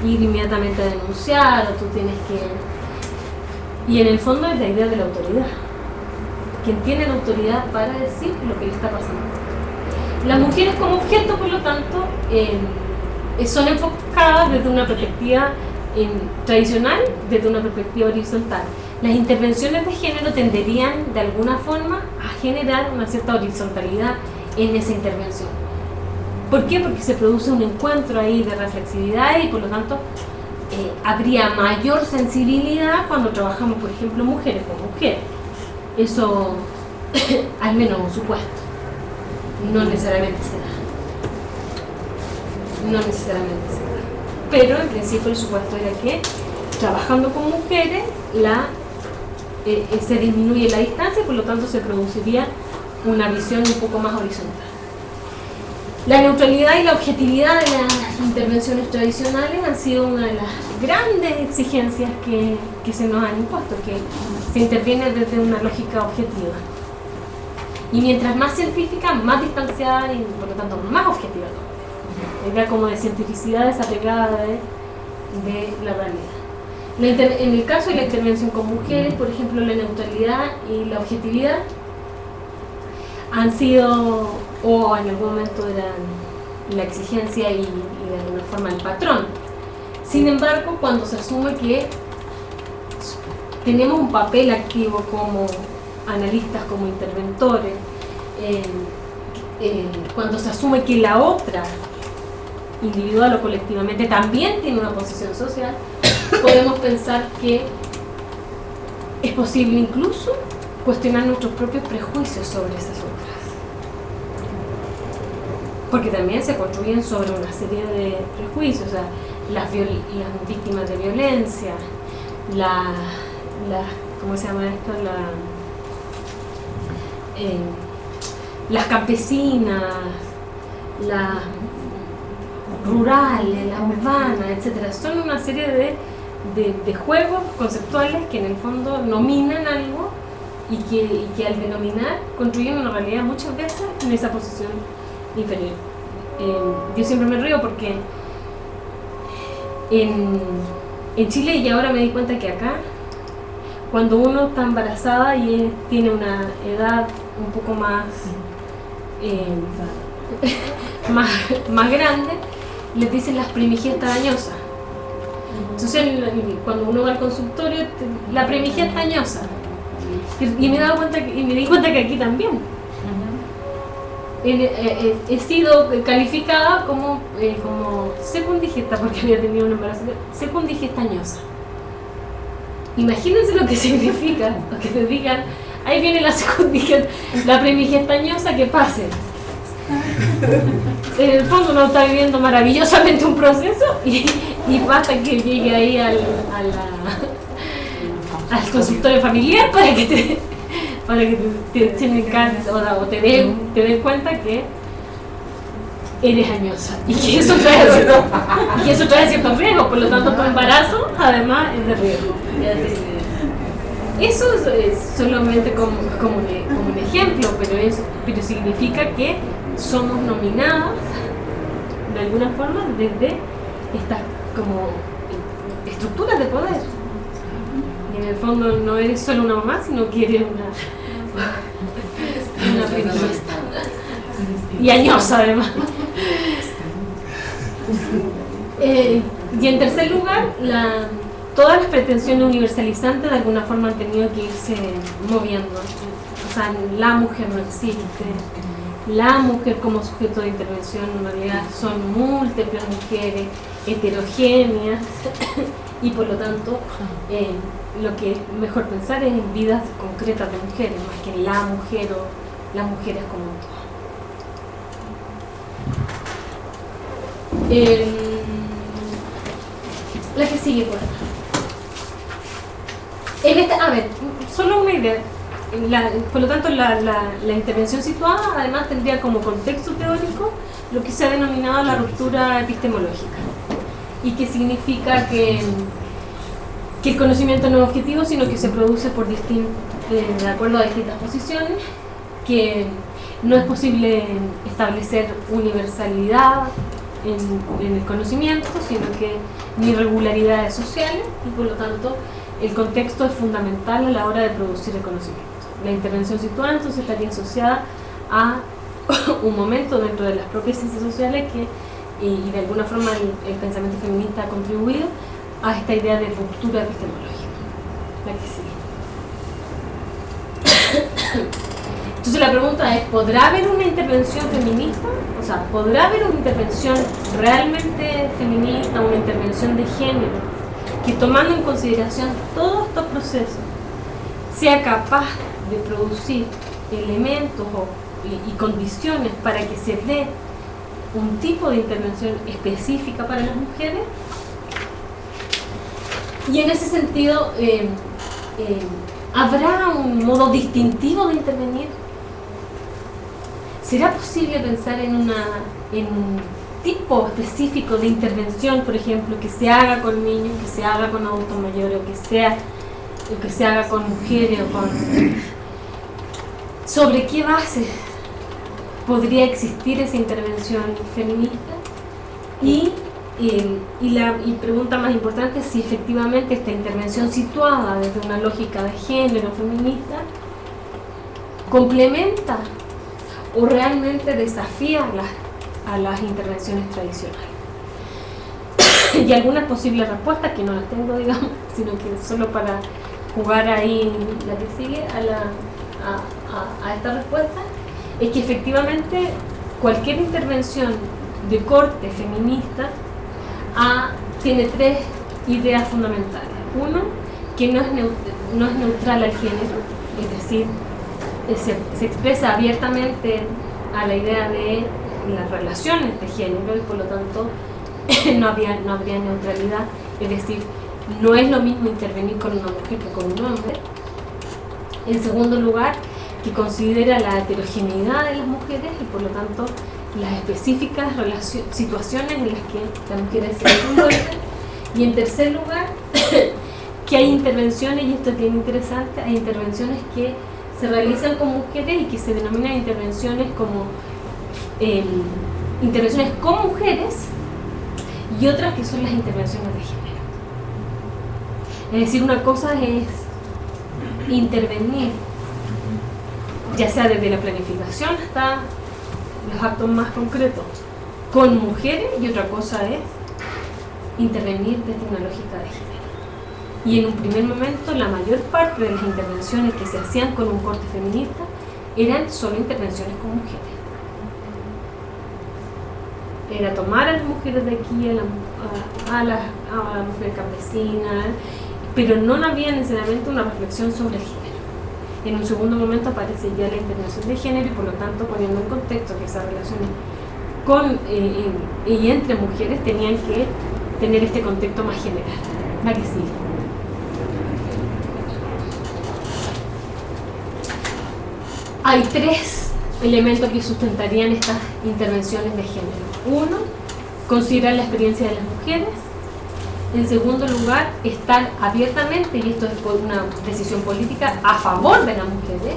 ir inmediatamente a denunciar, o tú tienes que... Y en el fondo es la idea de la autoridad. Quien tiene la autoridad para decir lo que le está pasando. Las mujeres como objeto, por lo tanto, son enfocadas desde una perspectiva tradicional desde una perspectiva horizontal. Las intervenciones de género tenderían de alguna forma a generar una cierta horizontalidad en esa intervención. ¿Por qué? Porque se produce un encuentro ahí de reflexividad y por lo tanto habría mayor sensibilidad cuando trabajamos, por ejemplo, mujeres con mujeres. Eso, al menos un supuesto, no necesariamente será. No necesariamente será. Pero en principio el supuesto era que trabajando con mujeres se disminuye la distancia y por lo tanto se produciría una visión un poco más horizontal. La neutralidad y la objetividad de las intervenciones tradicionales han sido una de las grandes exigencias que se nos han impuesto, que se interviene desde una lógica objetiva. Y mientras más científica, más distanciada y por lo tanto más objetiva. La idea como de cientificidad desapegada de la realidad. En el caso de la intervención con mujeres, por ejemplo, la neutralidad y la objetividad han sido, o en algún momento eran la exigencia y de alguna forma el patrón. Sin embargo, cuando se asume que tenemos un papel activo como analistas, como interventores, cuando se asume que la otra, individual o colectivamente, también tiene una posición social, podemos pensar que es posible incluso cuestionar nuestros propios prejuicios sobre esas otras. Porque también se construyen sobre una serie de prejuicios, o sea, las víctimas de violencia, ¿cómo se llama esto? Las campesinas, las rurales, las urbanas, etcétera. Son una serie de juegos conceptuales que en el fondo nominan algo y que al denominar construyen una realidad muchas veces en esa posición inferior. Yo siempre me río porque en Chile, y ahora me di cuenta que acá, cuando uno está embarazada y tiene una edad un poco más grande, les dicen las primigiestas dañosas. Entonces cuando uno va al consultorio, la primigiesta dañosa. Y me di cuenta que aquí también he sido calificada como secundigesta, porque había tenido un embarazo, secundigesta dañosa. Imagínense lo que significa, que te digan, ahí viene la primigesta dañosa, que pase. En el fondo uno está viviendo maravillosamente un proceso y basta que llegue ahí al consultorio familiar para que te echen en casa o te den cuenta que eres añosa y que eso trae ciertos riesgos, por lo tanto tu embarazo además es de riesgo. Eso es solamente como un ejemplo, pero significa que somos nominadas de alguna forma desde estas como estructuras de poder. Y en el fondo no eres solo una mamá, sino que eres una feminista. Y añosa además. Y en tercer lugar, todas las pretensiones universalizantes de alguna forma han tenido que irse moviendo. O sea, la mujer no existe. La mujer como sujeto de intervención en realidad son múltiples mujeres heterogéneas y por lo tanto lo que es mejor pensar es en vidas concretas de mujeres más que en la mujer o las mujeres como todo. La que sigue por acá. A ver, solo una idea. Por lo tanto, la intervención situada además tendría como contexto teórico lo que se ha denominado la ruptura epistemológica, y que significa que el conocimiento no es objetivo, sino que se produce de acuerdo a distintas posiciones, que no es posible establecer universalidad en el conocimiento, sino que ni regularidades sociales, y por lo tanto el contexto es fundamental a la hora de producir el conocimiento. La intervención situada entonces estaría asociada a un momento dentro de las propias ciencias sociales y de alguna forma el pensamiento feminista ha contribuido a esta idea de ruptura epistemológica. La que sigue. Entonces la pregunta es, ¿podrá haber una intervención feminista? O sea, ¿podrá haber una intervención realmente feminista, una intervención de género, que tomando en consideración todos estos procesos, sea capaz de producir elementos y condiciones para que se dé un tipo de intervención específica para las mujeres? Y en ese sentido, ¿habrá un modo distintivo de intervenir? ¿Será posible pensar en un tipo específico de intervención, por ejemplo, que se haga con niños, que se haga con adultos mayores, o que se haga con mujeres, o con... ¿Sobre qué base podría existir esa intervención feminista? Y pregunta más importante es si efectivamente esta intervención situada desde una lógica de género feminista complementa o realmente desafía a las intervenciones tradicionales. Y algunas posibles respuestas, que no las tengo, digamos, sino que solo para jugar ahí la que sigue a esta respuesta, es que efectivamente cualquier intervención de corte feminista tiene tres ideas fundamentales. Uno, que no es neutral al género, es decir, se expresa abiertamente a la idea de las relaciones de género y por lo tanto no habría neutralidad, es decir, no es lo mismo intervenir con una mujer que con un hombre. En segundo lugar, que considera la heterogeneidad de las mujeres y por lo tanto las específicas situaciones en las que las mujeres se desenvuelven. Y en tercer lugar, que hay intervenciones, y esto es bien interesante, hay intervenciones que se realizan con mujeres y que se denominan intervenciones como intervenciones con mujeres, y otras que son las intervenciones de género. Es decir, una cosa es intervenir, ya sea desde la planificación hasta los actos más concretos, con mujeres, y otra cosa es intervenir desde una lógica de género. Y en un primer momento la mayor parte de las intervenciones que se hacían con un corte feminista eran solo intervenciones con mujeres. Era tomar a las mujeres de aquí, a la mujer campesina, pero no había necesariamente una reflexión sobre el género. En un segundo momento aparece ya la intervención de género y por lo tanto poniendo en contexto que esas relaciones y entre mujeres tenían que tener este contexto más general. ¿Va que sí? Hay tres elementos que sustentarían estas intervenciones de género. Uno, considerar la experiencia de las mujeres. En segundo lugar, estar abiertamente, y esto es por una decisión política, a favor de las mujeres.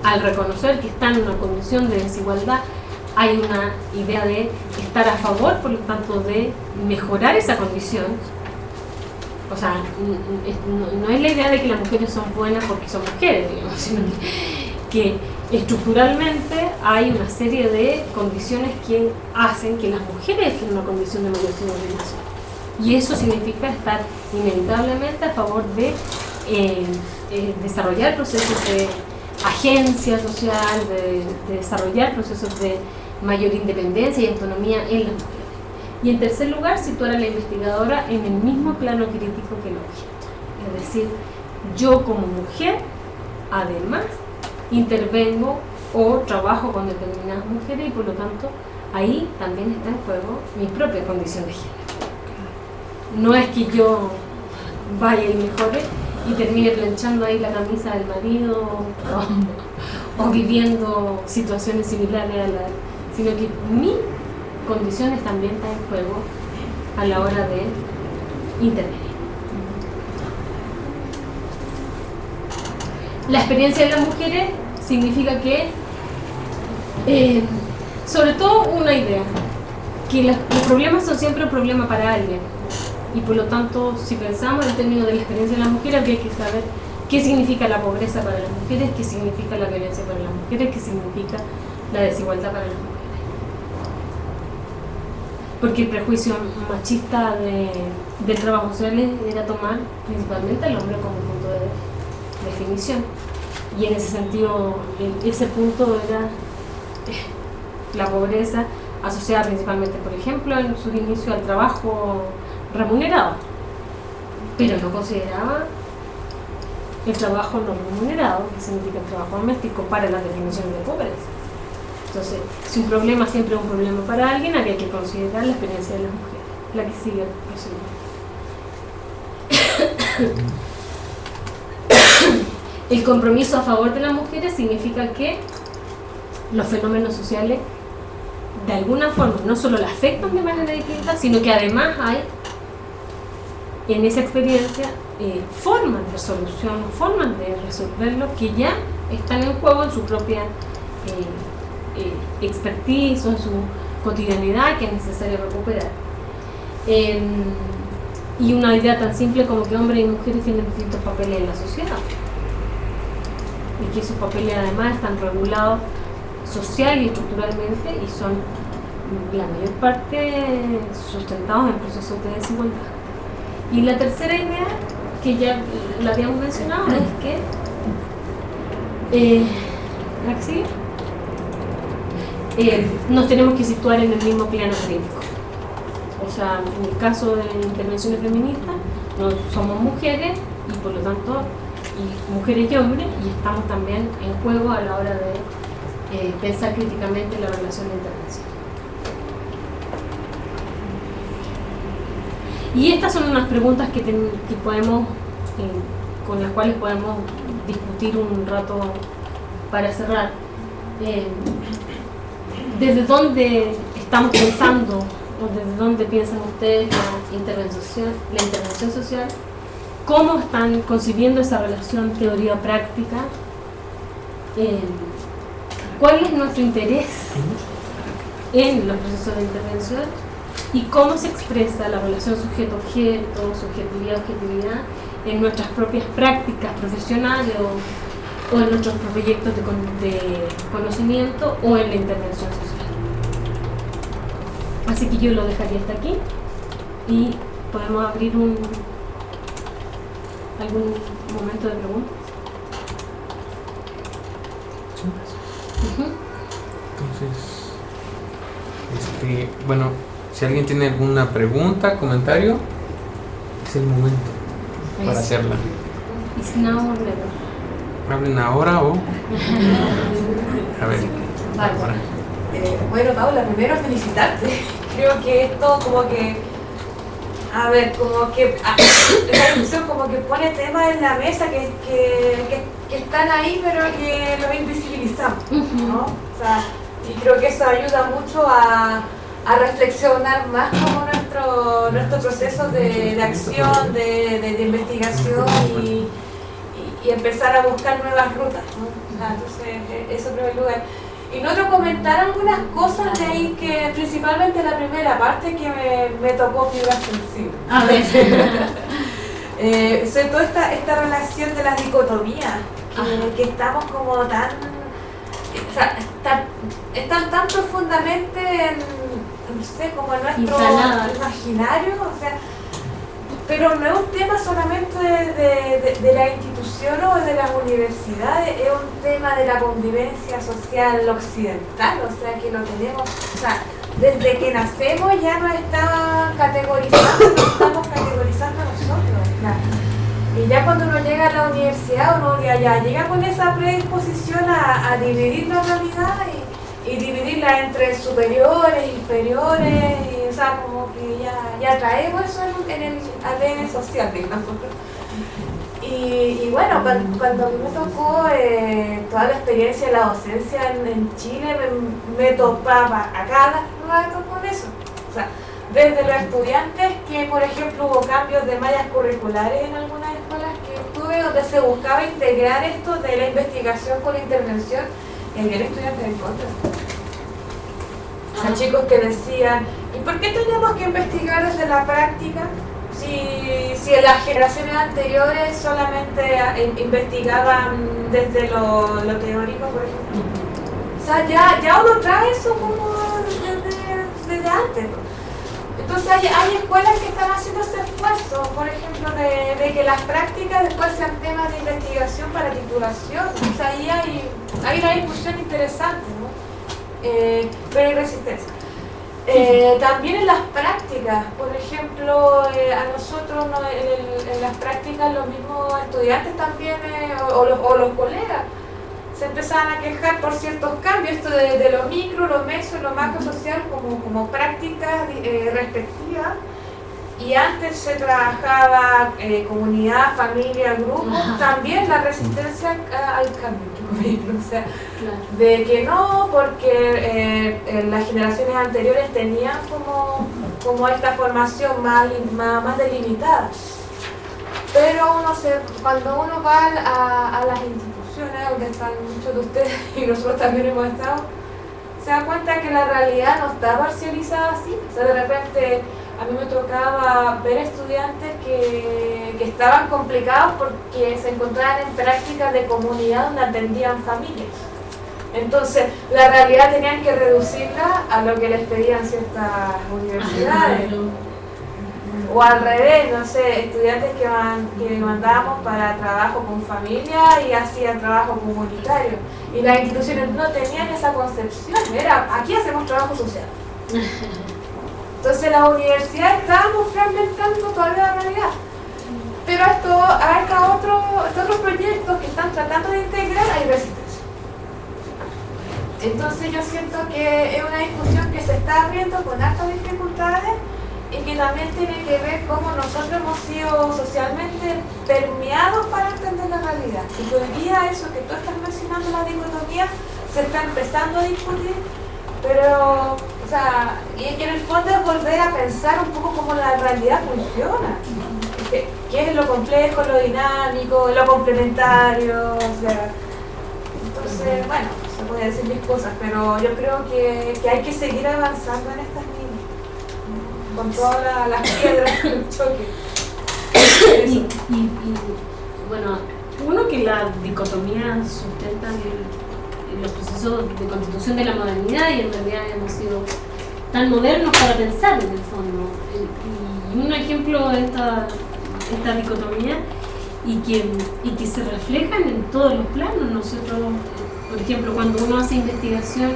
Al reconocer que están en una condición de desigualdad, hay una idea de estar a favor, por lo tanto, de mejorar esa condición. O sea, no es la idea de que las mujeres son buenas porque son mujeres, digamos, sino que estructuralmente hay una serie de condiciones que hacen que las mujeres estén en una condición de mayor subordinación. Y eso significa estar inevitablemente a favor de desarrollar procesos de agencia social, de desarrollar procesos de mayor independencia y autonomía en las mujeres. Y en tercer lugar, situar a la investigadora en el mismo plano crítico que el objeto. Es decir, yo como mujer, además, intervengo o trabajo con determinadas mujeres y por lo tanto ahí también está en juego mi propia condición de género. No es que yo vaya y mejore y termine planchando ahí la camisa del marido o viviendo situaciones similares a la, sino que mis condiciones también están en juego a la hora de intervenir. La experiencia de las mujeres significa que, sobre todo una idea, que los problemas son siempre un problema para alguien. Y por lo tanto, si pensamos en términos de la experiencia de las mujeres, habría que saber qué significa la pobreza para las mujeres, qué significa la violencia para las mujeres, qué significa la desigualdad para las mujeres. porque el prejuicio machista del trabajo social era tomar principalmente al hombre como punto de definición. Y en ese sentido, ese punto era la pobreza asociada principalmente, por ejemplo, en sus inicios al trabajo remunerado, pero no consideraba el trabajo no remunerado, que significa el trabajo doméstico, para las definiciones de pobreza. Entonces, si un problema siempre es un problema para alguien, había que considerar la experiencia de las mujeres, la que sigue prosiguiendo. El compromiso a favor de las mujeres significa que los fenómenos sociales de alguna forma no solo la afectan de manera distinta, sino que además hay en esa experiencia formas de solución, formas de resolverlo que ya están en juego en su propia expertise o en su cotidianidad que es necesario recuperar. Y una idea tan simple como que hombres y mujeres tienen distintos papeles en la sociedad y que esos papeles además están regulados social y estructuralmente y son la mayor parte sustentados en procesos de desigualdad. Y la tercera idea, que ya la habíamos mencionado, es que ¿la que sigue? Nos tenemos que situar en el mismo plano crítico. O sea, en el caso de intervenciones feministas, no somos mujeres y por lo tanto mujeres y hombres, y estamos también en juego a la hora de pensar críticamente la relación de intervención. Y estas son unas preguntas que podemos, con las cuales podemos discutir un rato para cerrar. ¿Desde dónde estamos pensando o desde dónde piensan ustedes la intervención social? ¿Cómo están concibiendo esa relación teoría-práctica? ¿Cuál es nuestro interés en los procesos de intervención? ¿Y cómo se expresa la relación sujeto-objeto, subjetividad-objetividad en nuestras propias prácticas profesionales o en nuestros proyectos de conocimiento o en la intervención social? Así que yo lo dejaría hasta aquí y podemos abrir algún momento de preguntas. Entonces, bueno, si alguien tiene alguna pregunta, comentario, es el momento para hacerla. It's now or never. Hablen ahora o... A ver. Bárbara. Bueno, Paula, primero felicitarte. Creo que esto como que... A ver, como que esta discusión como que pone temas en la mesa que están ahí, pero que los invisibilizamos, ¿no? O sea, y creo que eso ayuda mucho a reflexionar más como nuestro proceso de acción, de investigación y empezar a buscar nuevas rutas, ¿no? O sea, entonces, eso en primer lugar. Y no te comentar algunas cosas de ahí que principalmente la primera parte que me tocó fibra sensible. A ver. Sobre todo esta relación de las dicotomías, que estamos como tan... O sea, están tan profundamente no sé, como en nuestro imaginario, o sea, pero no es un tema solamente de la institución o de las universidades, es un tema de la convivencia social occidental, o sea, que lo tenemos, o sea, desde que nacemos ya nos están categorizando, nos estamos categorizando nosotros, o sea, y ya cuando uno llega a la universidad, uno ya llega con esa predisposición a dividir la realidad y dividirla entre superiores, inferiores, y, o sea, como que ya traemos eso en el ADN social, digamos. Y bueno, cuando me tocó toda la experiencia de la docencia en Chile, me topaba a cada rato con eso. O sea, desde los estudiantes que, por ejemplo, hubo cambios de mallas curriculares en algunas escuelas que estuve, donde se buscaba integrar esto de la investigación con la intervención, y había estudiantes en contra. O sea, chicos que decían, ¿y por qué tenemos que investigar desde la práctica? Si en las generaciones anteriores solamente investigaban desde lo teórico, por ejemplo. O sea, ya uno trae eso como desde antes. Entonces hay escuelas que están haciendo este esfuerzo, por ejemplo, de que las prácticas después sean temas de investigación para titulación. O sea, ahí hay una discusión interesante, ¿no? Pero hay resistencia. También en las prácticas, por ejemplo, a nosotros en las prácticas los mismos estudiantes también, o los colegas, se empezaban a quejar por ciertos cambios, esto de lo micro, lo meso, lo macro social como prácticas respectivas. Y antes se trabajaba comunidad, familia, grupo, también la resistencia al cambio, o sea, claro, de que no, porque las generaciones anteriores tenían como esta formación más delimitada. Pero cuando uno va a las instituciones donde están muchos de ustedes y nosotros también hemos estado, se da cuenta que la realidad no está parcializada así. O sea, de repente a mí me tocaba ver estudiantes que estaban complicados porque se encontraban en prácticas de comunidad donde atendían familias. Entonces, la realidad tenían que reducirla a lo que les pedían ciertas universidades. O al revés, no sé, estudiantes que mandábamos para trabajo con familia y hacían trabajo comunitario. Y las instituciones no tenían esa concepción, aquí hacemos trabajo social. Entonces las universidades estábamos fragmentando todavía la realidad. Pero esto abarca otros proyectos que están tratando de integrar, hay resistencia. Entonces yo siento que es una discusión que se está abriendo con hartas dificultades y que también tiene que ver cómo nosotros hemos sido socialmente permeados para entender la realidad. Y que hoy día eso que tú estás mencionando, la dicotomía, se está empezando a discutir, pero, o sea, y que en el fondo es volver a pensar un poco cómo la realidad funciona. ¿Qué es lo complejo, lo dinámico, lo complementario? O sea, entonces, bueno, se puede decir mil cosas, pero yo creo que hay que seguir avanzando en estas líneas, con todas las piedras del choque. y bueno, uno, que la dicotomía sustenta los procesos de constitución de la modernidad y en realidad hemos sido tan modernos para pensar en el fondo. Y un ejemplo de esta dicotomía y que se reflejan en todos los planos. Nosotros, por ejemplo, cuando uno hace investigación,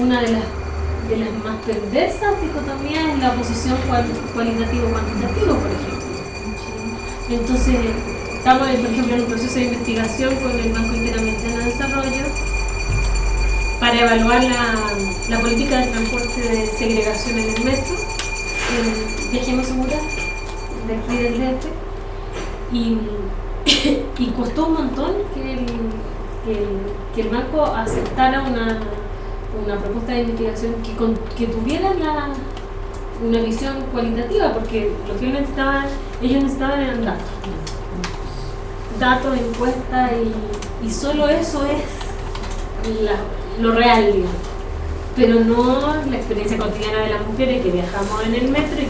una de las más perversas dicotomías es la oposición cualitativo-cuantitativo, por ejemplo. Entonces, estamos, por ejemplo, en un proceso de investigación con el Banco Interamericano de Desarrollo para evaluar la política de transporte de segregación en el metro, en Viajemos Segura, de aquí del DF, y costó un montón que el banco aceptara una propuesta de investigación que tuviera una visión cualitativa, porque lo que ellos necesitaban eran datos, encuestas, y solo eso es lo real, digamos. Pero no la experiencia cotidiana de las mujeres que viajamos en el metro y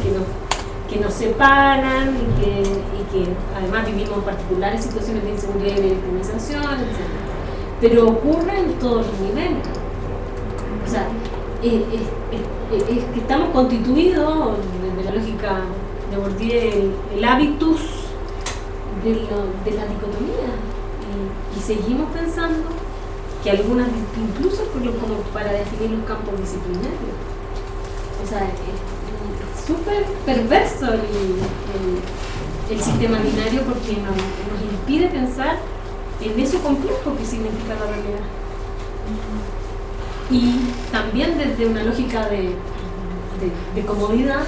que nos separan y que además vivimos particulares situaciones de inseguridad y de victimización, etc. Pero ocurre en todos los niveles. O sea, es que estamos constituidos desde la lógica de Bourdieu, el hábitus de la dicotomía, y seguimos pensando que algunas, incluso como para definir los campos disciplinarios. O sea, es súper perverso el sistema binario, porque nos impide pensar en eso complejo que significa la realidad. Y también desde una lógica de comodidad,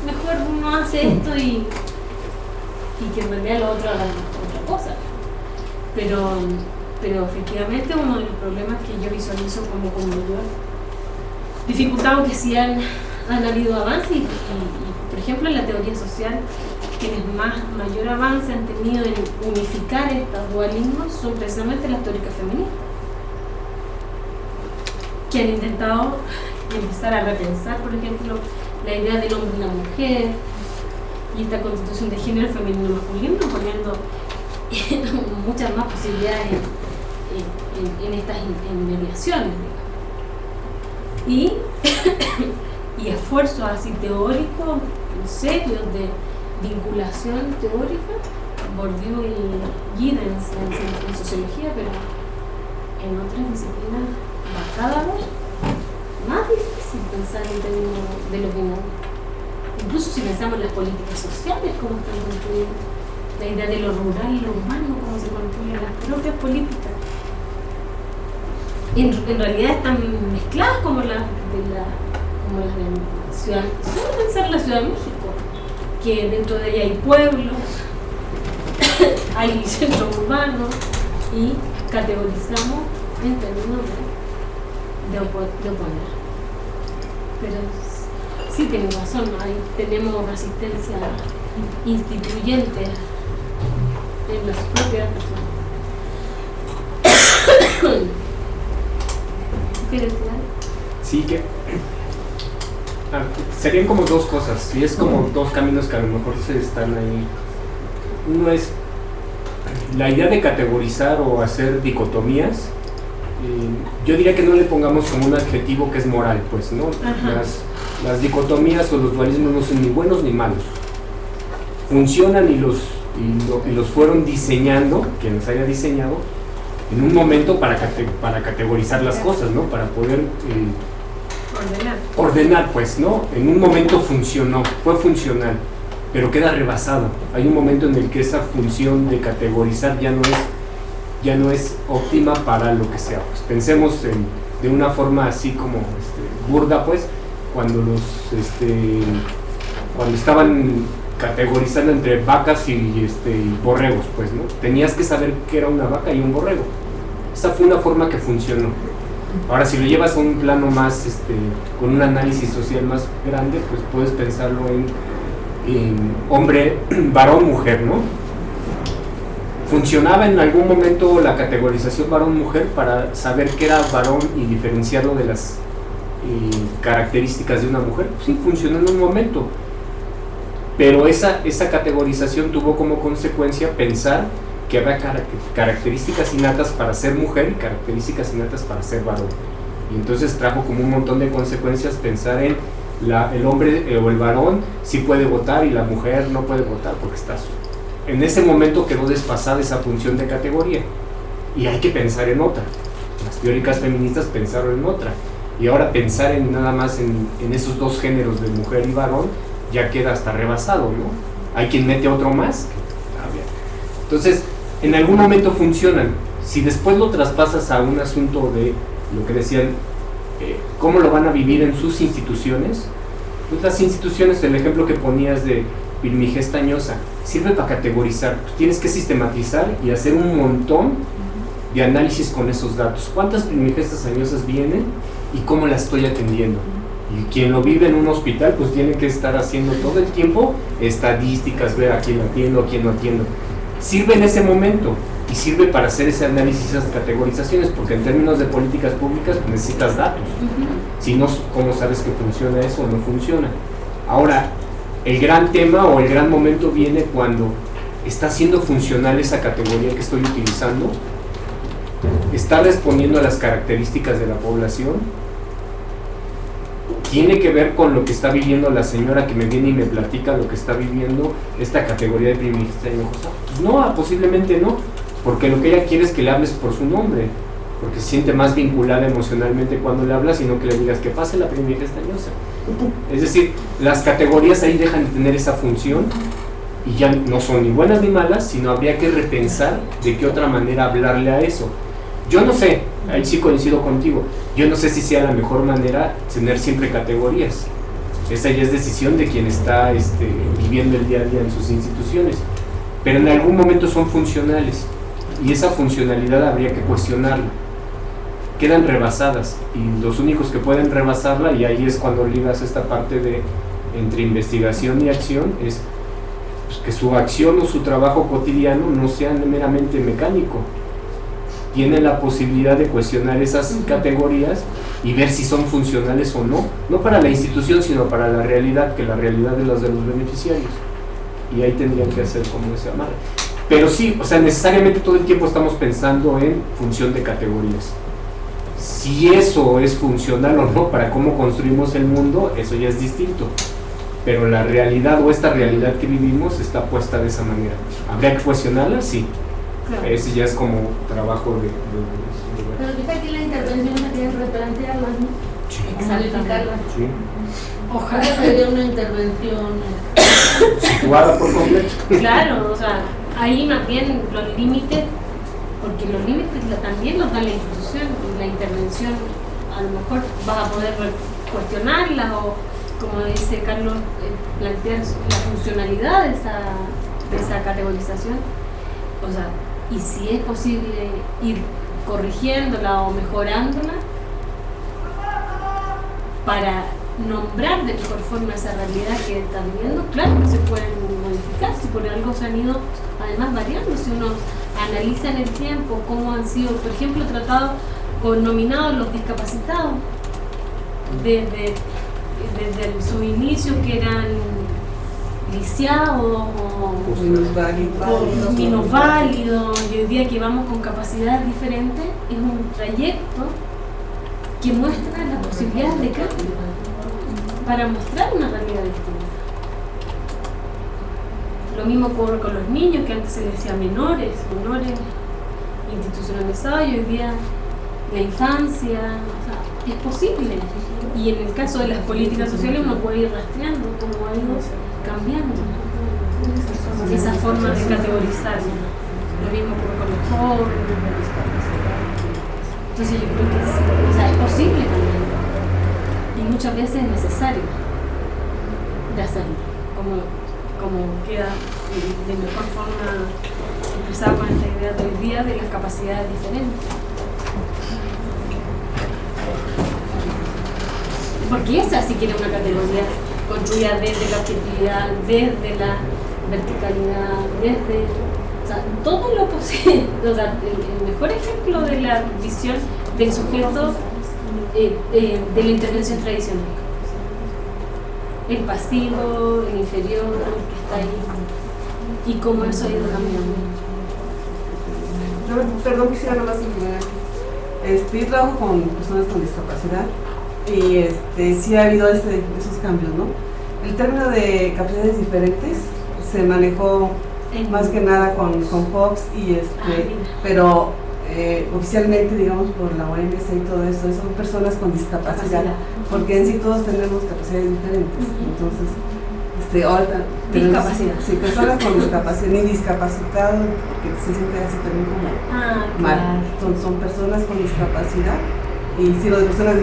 mejor uno hace esto y que en realidad lo otro haga otra cosa. Pero efectivamente uno de los problemas que yo visualizo como mayor dificultad, aunque sí han habido avances, y por ejemplo en la teoría social, quienes mayor avance han tenido en unificar estos dualismos son precisamente las teóricas feministas, que han intentado empezar a repensar, por ejemplo, la idea del hombre y la mujer y esta constitución de género femenino masculino, poniendo muchas más posibilidades en estas mediaciones, y es esfuerzos así teóricos, serios de vinculación teórica, Bourdieu y Giddens en sociología, pero en otras disciplinas va cada vez más difícil pensar en términos de lo binario. Incluso si pensamos en las políticas sociales, cómo están construidas, la idea de lo rural y lo urbano, cómo se construyen las propias políticas. En realidad están mezcladas como las de Ciudad, solo pensar la Ciudad de México, que dentro de ella hay pueblos, hay centros urbanos y categorizamos en términos de oponer. Pero sí tienen razón, ahí tenemos resistencia instituyente en las propias personas. ¿Quieres decir algo? Sí, que serían como dos cosas, y es como dos caminos que a lo mejor se están ahí. Uno es la idea de categorizar o hacer dicotomías. Yo diría que no le pongamos como un adjetivo que es moral, pues, ¿no? Las dicotomías o los dualismos no son ni buenos ni malos. Funcionan y los fueron diseñando, quien los haya diseñado, en un momento para categorizar las cosas, ¿no? Para poder ordenar, pues, ¿no? En un momento funcionó, fue funcional, pero queda rebasado. Hay un momento en el que esa función de categorizar ya no es óptima para lo que sea. Pues pensemos de una forma así como burda, pues, cuando estaban categorizando entre vacas y borregos, pues, ¿no? Tenías que saber qué era una vaca y un borrego. Esa fue una forma que funcionó. Ahora, si lo llevas a un plano más, con un análisis social más grande, pues puedes pensarlo en hombre, varón, mujer, ¿no? Funcionaba en algún momento la categorización varón-mujer para saber qué era varón y diferenciarlo de las características de una mujer. Sí, funcionó en un momento. Pero esa categorización tuvo como consecuencia pensar que había características innatas para ser mujer y características innatas para ser varón. Y entonces trajo como un montón de consecuencias pensar en el hombre o el varón sí puede votar y la mujer no puede votar porque en ese momento quedó desfasada esa función de categoría. Y hay que pensar en otra. Las teóricas feministas pensaron en otra. Y ahora pensar en nada más en esos dos géneros de mujer y varón ya queda hasta rebasado, ¿no? Hay quien mete otro más. Entonces, en algún momento funcionan. Si después lo traspasas a un asunto de lo que decían, cómo lo van a vivir en sus instituciones, pues las instituciones, el ejemplo que ponías de Pirmigés Tañosa, sirve para categorizar. Pues tienes que sistematizar y hacer un montón de análisis con esos datos. ¿Cuántas Pirmigés Tañosas vienen y cómo las estoy atendiendo? Y quien lo vive en un hospital, pues tiene que estar haciendo todo el tiempo estadísticas, ver a quién atiendo, a quién no atiendo. Sirve en ese momento y sirve para hacer ese análisis, esas categorizaciones, porque en términos de políticas públicas pues necesitas datos. Si no, ¿cómo sabes que funciona eso o no funciona? Ahora, el gran tema o el gran momento viene cuando está siendo funcional esa categoría que estoy utilizando, está respondiendo a las características de la población, tiene que ver con lo que está viviendo la señora que me viene y me platica lo que está viviendo esta categoría de Pirmigés Tañosa. Pues no, posiblemente no, porque lo que ella quiere es que le hables por su nombre, porque se siente más vinculada emocionalmente cuando le hablas, sino que le digas que pase la Pirmigés Tañosa. Es decir, las categorías ahí dejan de tener esa función y ya no son ni buenas ni malas, sino habría que repensar de qué otra manera hablarle a eso. Yo no sé, ahí sí coincido contigo, yo no sé si sea la mejor manera tener siempre categorías. Esa ya es decisión de quien está viviendo el día a día en sus instituciones, pero en algún momento son funcionales y esa funcionalidad habría que cuestionarla. Quedan rebasadas y los únicos que pueden rebasarla, y ahí es cuando ligas esta parte de entre investigación y acción, es pues, que su acción o su trabajo cotidiano no sea meramente mecánico. Tiene la posibilidad de cuestionar esas categorías y ver si son funcionales o no, no para la institución, sino para la realidad, que la realidad es la de los beneficiarios. Y ahí tendrían que hacer como ese amarre. Pero sí, o sea, necesariamente todo el tiempo estamos pensando en función de categorías. Si eso es funcional o no para cómo construimos el mundo, eso ya es distinto. Pero la realidad o esta realidad que vivimos está puesta de esa manera. ¿Habría que cuestionarla? Sí. Claro. Ese ya es como trabajo de Pero quizá aquí la intervención se tiene que replantearla, ¿no? Sí. Explicarla. Sí. Ojalá sería una intervención Situada por completo. Claro, o sea, ahí más bien los límites, porque los límites también los da la institución, y la intervención a lo mejor vas a poder cuestionarla o, como dice Carlos, plantear la funcionalidad de esa categorización. O sea, y si es posible ir corrigiéndola o mejorándola para nombrar de mejor forma esa realidad que está viviendo, claro que se pueden modificar, si por algo se han ido además variando, si uno analiza en el tiempo cómo han sido, por ejemplo, tratados o nominados los discapacitados desde su inicio, que eran lisiados o minusválidos, y hoy día que vamos con capacidades diferentes, es un trayecto que muestra las posibilidades de cambio para mostrar una realidad distinta. Lo mismo ocurre con los niños, que antes se les decía menores institucionalizados, y hoy día la infancia, o sea, es posible. Y en el caso de las políticas sociales uno puede ir rastreando cómo ha ido cambiando esa forma de categorizar. Lo mismo ocurre con los jóvenes. Entonces yo creo que sí, o sea, es posible también. Y muchas veces es necesario de hacerlo, como queda de mejor forma expresado con esta idea de hoy día de las capacidades diferentes. Porque esa sí quiere una categoría construida desde la objetividad, desde la verticalidad, desde, o sea, todo lo posible. O sea, el mejor ejemplo de la visión del sujeto de la intervención tradicional. El pasivo, el inferior, el que está ahí, y cómo eso ha ido cambiando. Perdón, quisiera nomás incluir. Yo trabajo con personas con discapacidad y sí ha habido esos cambios, ¿no? El término de capacidades diferentes se manejó más que nada con Fox pero oficialmente, digamos, por la OMS y todo eso, son personas con discapacidad, porque en sí todos tenemos capacidades diferentes. Entonces, ahora discapacidad. Sí, personas con discapacidad, ni discapacitados, porque se siente así también como mal. Son personas con discapacidad, y si lo de personas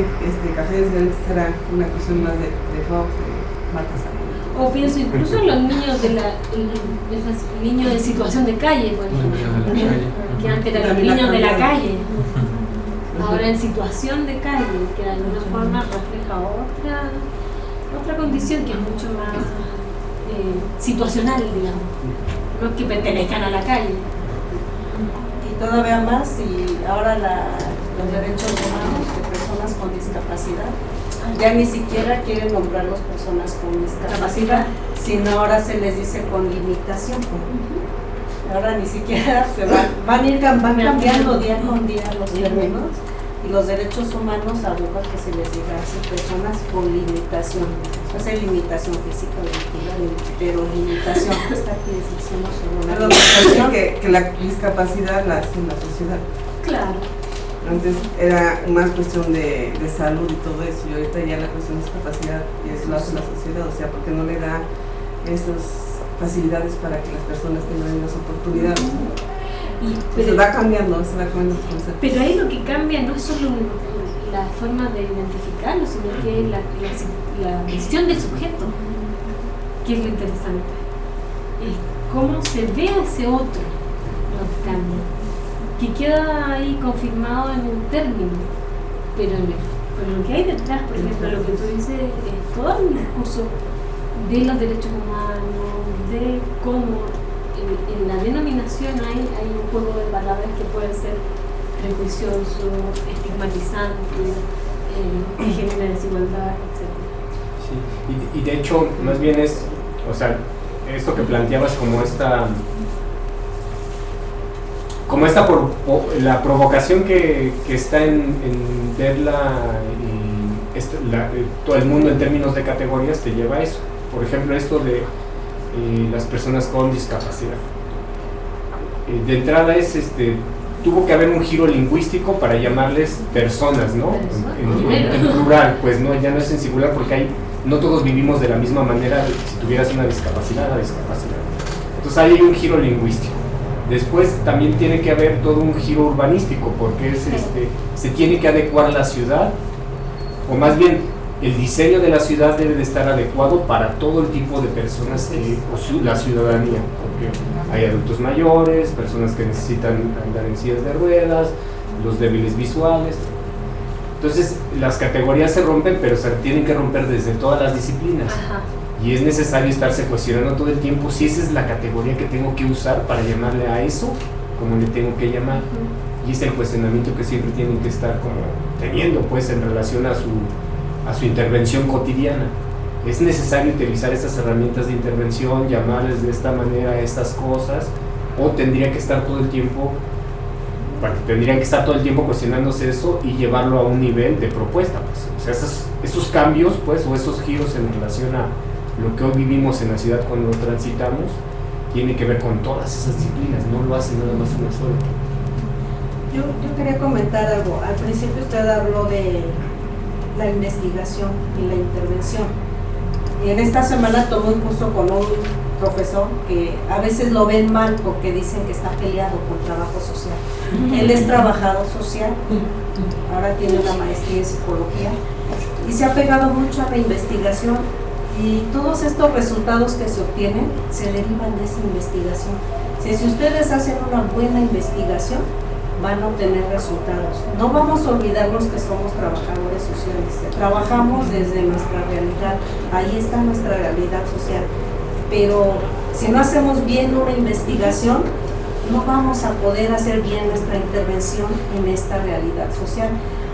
capacidades diferentes será una cuestión más de Fox, de Marta Sáenz. O pienso incluso en los niños esos niños en situación de calle, por ejemplo, que antes eran los niños de la calle, ahora en situación de calle, que de alguna forma refleja otra condición que es mucho más situacional, digamos, no es que pertenezcan a la calle. Y todavía más, y ahora los derechos humanos de personas con discapacidad ya ni siquiera quieren nombrarlos personas con discapacidad, sino ahora se les dice con limitación. Ahora ni siquiera van cambiando día con día los términos, y los derechos humanos abogan que se les diga así, personas con limitación. No sé, limitación física o mental, pero limitación que está aquí diciendo sobre una limitación. Que la discapacidad la hace la sociedad. Claro. Antes era más cuestión de salud y todo eso, y ahorita ya la cuestión de discapacidad lo hace la sociedad, o sea, porque no le da esas facilidades para que las personas tengan las oportunidades. Se va cambiando el concepto. Pero ahí lo que cambia no es solo la forma de identificarlo, sino que es la visión del sujeto, que es lo interesante. Es cómo se ve a ese otro lo que cambia, que queda ahí confirmado en un término, pero lo que hay detrás, por ejemplo, lo que tú dices, es todo un discurso de los derechos humanos, de cómo en la denominación hay un juego de palabras que puede ser prejuicioso, estigmatizante, que genera desigualdad, etc. Sí. Y de hecho, más bien es, o sea, esto que planteabas como como la provocación que está en verla todo el mundo en términos de categorías te lleva a eso. Por ejemplo, esto de las personas con discapacidad. De entrada tuvo que haber un giro lingüístico para llamarles personas, ¿no? En plural, pues no, ya no es en singular, porque no todos vivimos de la misma manera. Si tuvieras una discapacidad, la discapacidad. Entonces ahí hay un giro lingüístico. Después también tiene que haber todo un giro urbanístico, porque se tiene que adecuar la ciudad, o más bien el diseño de la ciudad debe de estar adecuado para todo el tipo de personas la ciudadanía, porque hay adultos mayores, personas que necesitan andar en sillas de ruedas, los débiles visuales. Entonces las categorías se rompen, pero se tienen que romper desde todas las disciplinas. Ajá. Y es necesario estarse cuestionando todo el tiempo si esa es la categoría que tengo que usar para llamarle a eso como le tengo que llamar. Y es el cuestionamiento que siempre tienen que estar como teniendo, pues, en relación a su intervención cotidiana. Es necesario utilizar estas herramientas de intervención, llamarles de esta manera a estas cosas, o tendrían que estar todo el tiempo cuestionándose eso y llevarlo a un nivel de propuesta, pues. O sea, esos cambios, pues, o esos giros en relación a lo que hoy vivimos en la ciudad cuando transitamos, tiene que ver con todas esas disciplinas, no lo hace nada más una sola. Yo quería comentar algo. Al principio usted habló de la investigación y la intervención. Y en esta semana tomé un curso con un profesor que a veces lo ven mal porque dicen que está peleado con trabajo social. Él es trabajador social, ahora tiene una maestría en psicología y se ha pegado mucho a la investigación, y todos estos resultados que se obtienen se derivan de esa investigación. Si ustedes hacen una buena investigación, van a obtener resultados. No vamos a olvidarnos que somos trabajadores sociales, trabajamos desde nuestra realidad, ahí está nuestra realidad social, pero si no hacemos bien una investigación, no vamos a poder hacer bien nuestra intervención en esta realidad social.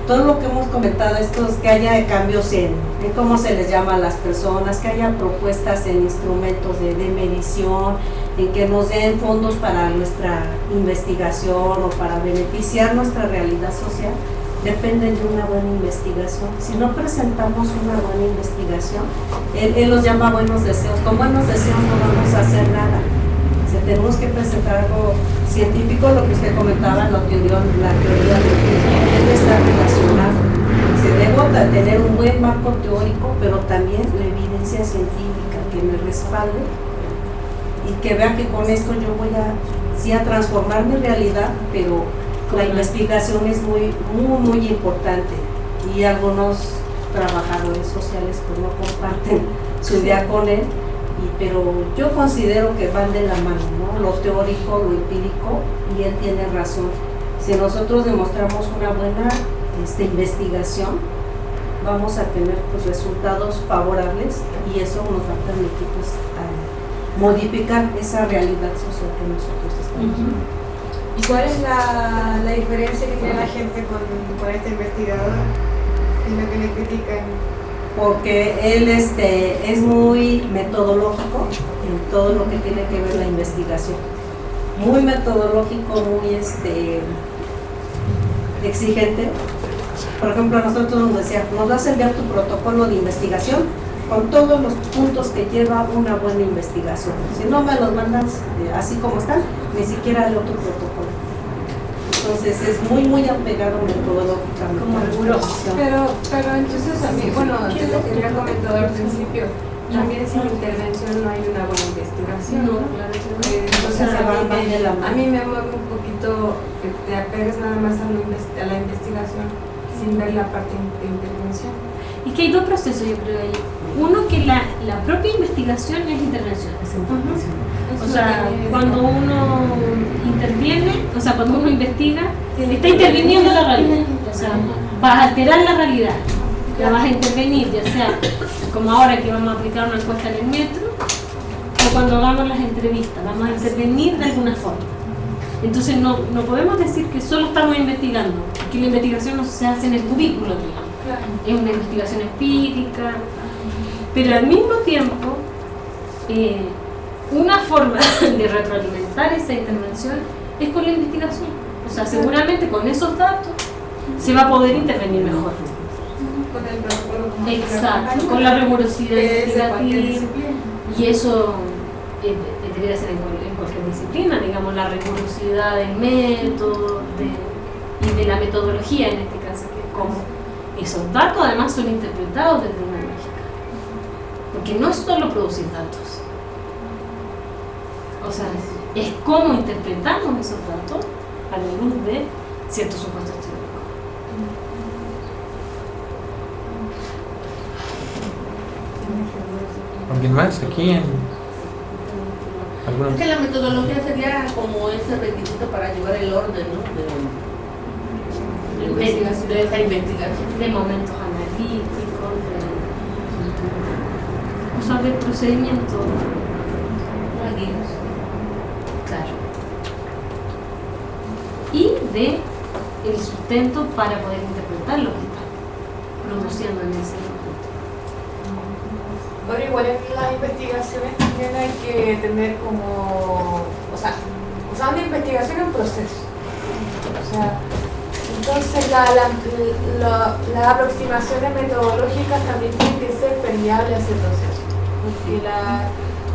Todo lo que hemos comentado, esto es que haya cambios en cómo se les llama a las personas, que haya propuestas en instrumentos de medición, en que nos den fondos para nuestra investigación o para beneficiar nuestra realidad social, dependen de una buena investigación. Si no presentamos una buena investigación, él los llama buenos deseos. Con buenos deseos no vamos a hacer nada. O sea, tenemos que presentar algo científico, lo que usted comentaba, la teoría de que está relacionado. Se debe tener un buen marco teórico, pero también la evidencia científica que me respalde y que vea que con esto yo voy a transformar mi realidad, pero la investigación es muy importante, y algunos trabajadores sociales pues no comparten su idea con él, pero yo considero que van de la mano, ¿no? Lo teórico, lo empírico, y él tiene razón. Si nosotros demostramos una buena investigación, vamos a tener pues resultados favorables, y eso nos va a permitir pues modificar esa realidad social que nosotros estamos viviendo. ¿Y cuál es la diferencia que tiene la gente con este investigador? ¿Qué es lo que le critican? Porque él es muy metodológico en todo lo que tiene que ver la investigación. Muy metodológico, muy exigente. Por ejemplo, a nosotros nos decía, nos vas a enviar tu protocolo de investigación con todos los puntos que lleva una buena investigación. Si no me los mandas así como están, ni siquiera el otro protocolo. Entonces es muy apegado metodológicamente. Como riguroso. Pero entonces a mí, bueno, de lo que había comentado al principio, también sin intervención no hay una buena investigación. No, claro que no. Entonces a mí me mueve un poquito que te apegues nada más a la investigación sin ver la parte de intervención. Es que hay dos procesos, yo creo ahí. Uno, que la propia investigación es intervención. O sea, cuando uno interviene, o sea, cuando uno investiga, está interviniendo la realidad. O sea, vas a alterar la realidad, la vas a intervenir, ya sea como ahora que vamos a aplicar una encuesta en el metro, o cuando hagamos las entrevistas, vamos a intervenir de alguna forma. Entonces no podemos decir que solo estamos investigando, que la investigación no se hace en el cubículo, digamos. Claro. Es una investigación empírica, pero al mismo tiempo una forma de retroalimentar esa intervención es con la investigación. O sea, seguramente con esos datos se va a poder intervenir mejor. Con el protocolo. Exacto, con la rigurosidad investigativa. Y eso debería ser en cualquier disciplina, digamos, la rigurosidad del método y de la metodología en este caso, que es como esos datos además son interpretados desde una lógica. Porque no es solo producir datos. O sea, es cómo interpretamos esos datos a la luz de ciertos supuestos teóricos. ¿Alguien más aquí? ¿Alguna? Es que la metodología sería como ese requisito para llevar el orden, ¿no? De esa investigación. De momentos analíticos, o sea, de procedimientos. Claro. Y de el sustento para poder interpretar lo que está produciendo en ese momento. Pero igual en las investigaciones también hay que tener como, o sea, una investigación es un proceso. O sea, entonces las aproximaciones metodológicas también tienen que ser permeables a ese proceso. Porque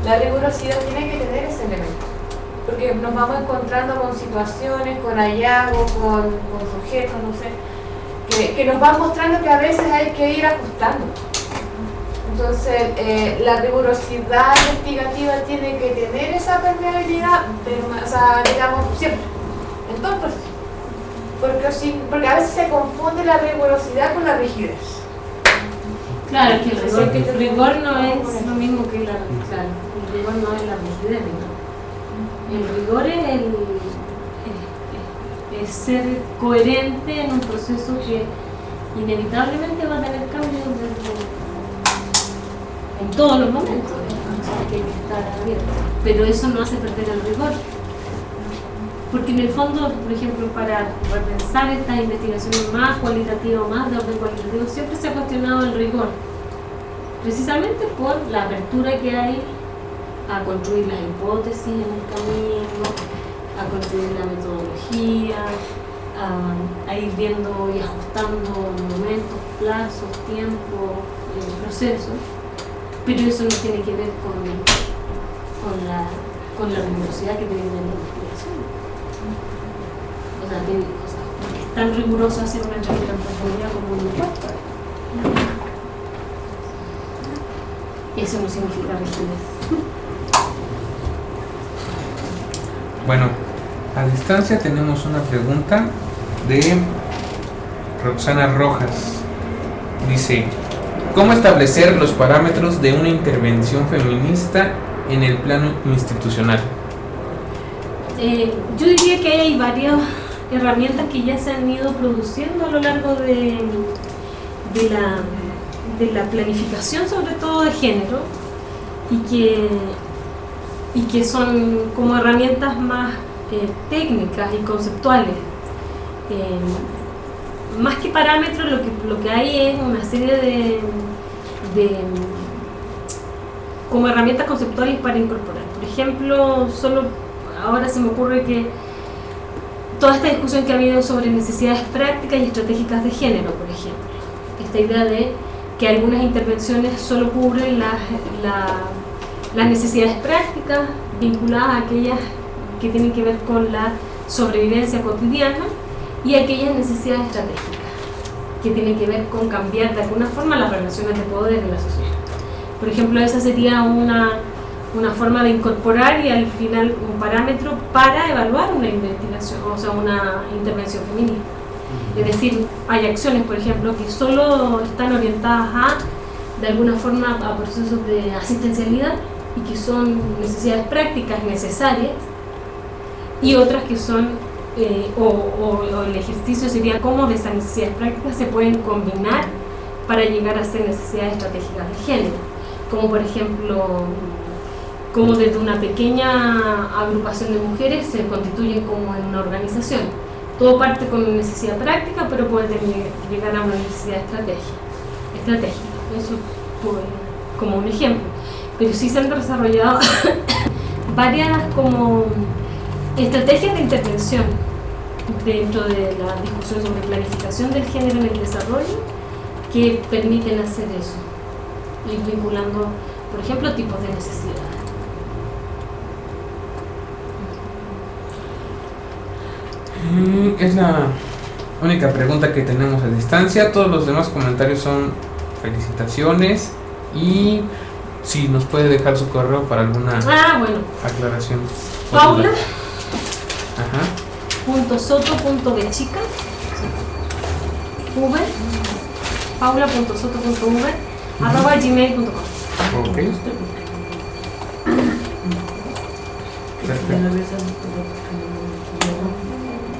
la rigurosidad tiene que tener ese elemento. Porque nos vamos encontrando con situaciones, con hallazgos, con sujetos, no sé, que nos van mostrando que a veces hay que ir ajustando. Entonces, la rigurosidad investigativa tiene que tener esa permeabilidad, o sea, digamos, siempre, en todo el proceso. Porque a veces se confunde la rigurosidad con la rigidez. Claro, que el rigor no es lo mismo que el rigor no es la rigidez, ¿no? El rigor es ser coherente en un proceso que inevitablemente va a tener cambios en todos los momentos, ¿no? O sea, que hay que estar abierto. Pero eso no hace perder el rigor. Porque en el fondo, por ejemplo, para repensar estas investigaciones más cualitativas, más de orden cualitativo, siempre se ha cuestionado el rigor. Precisamente por la apertura que hay a construir las hipótesis en el camino, a construir la metodología, a ir viendo y ajustando momentos, plazos, tiempo, procesos. Pero eso no tiene que ver con la rigurosidad que tiene que tener la investigación. O sea, es tan riguroso hacer una entrevista en profundidad como un encuesta. Eso no significa rigidez. Bueno, a distancia tenemos una pregunta de Roxana Rojas. Dice, ¿cómo establecer los parámetros de una intervención feminista en el plano institucional? Yo diría que hay varias herramientas que ya se han ido produciendo a lo largo de la planificación, sobre todo de género, y que son como herramientas más técnicas y conceptuales. Más que parámetros, lo que hay es una serie de como herramientas conceptuales para incorporar. Por ejemplo, solo ahora se me ocurre que toda esta discusión que ha habido sobre necesidades prácticas y estratégicas de género, por ejemplo, esta idea de que algunas intervenciones solo cubren las necesidades prácticas vinculadas a aquellas que tienen que ver con la sobrevivencia cotidiana y aquellas necesidades estratégicas que tienen que ver con cambiar de alguna forma las relaciones de poder en la sociedad. Por ejemplo, esa sería una forma de incorporar y al final un parámetro para evaluar una investigación, o sea, una intervención feminista. Es decir, hay acciones, por ejemplo, que solo están orientadas de alguna forma a procesos de asistencialidad y que son necesidades prácticas necesarias, y otras que son, o el ejercicio sería cómo de esas necesidades prácticas se pueden combinar para llegar a ser necesidades estratégicas de género, como por ejemplo, como desde una pequeña agrupación de mujeres se constituyen como en una organización. Todo parte con una necesidad práctica, pero puede llegar a una necesidad estratégica. Eso como un ejemplo. Pero sí se han desarrollado varias como estrategias de intervención dentro de la discusión sobre planificación del género en el desarrollo que permiten hacer eso, y vinculando, por ejemplo, tipos de necesidades. Es la única pregunta que tenemos a distancia. Todos los demás comentarios son felicitaciones, y si nos puede dejar su correo para alguna aclaración. Paula. Ajá. .soto.bechica paula.soto.v@gmail.com. Ok.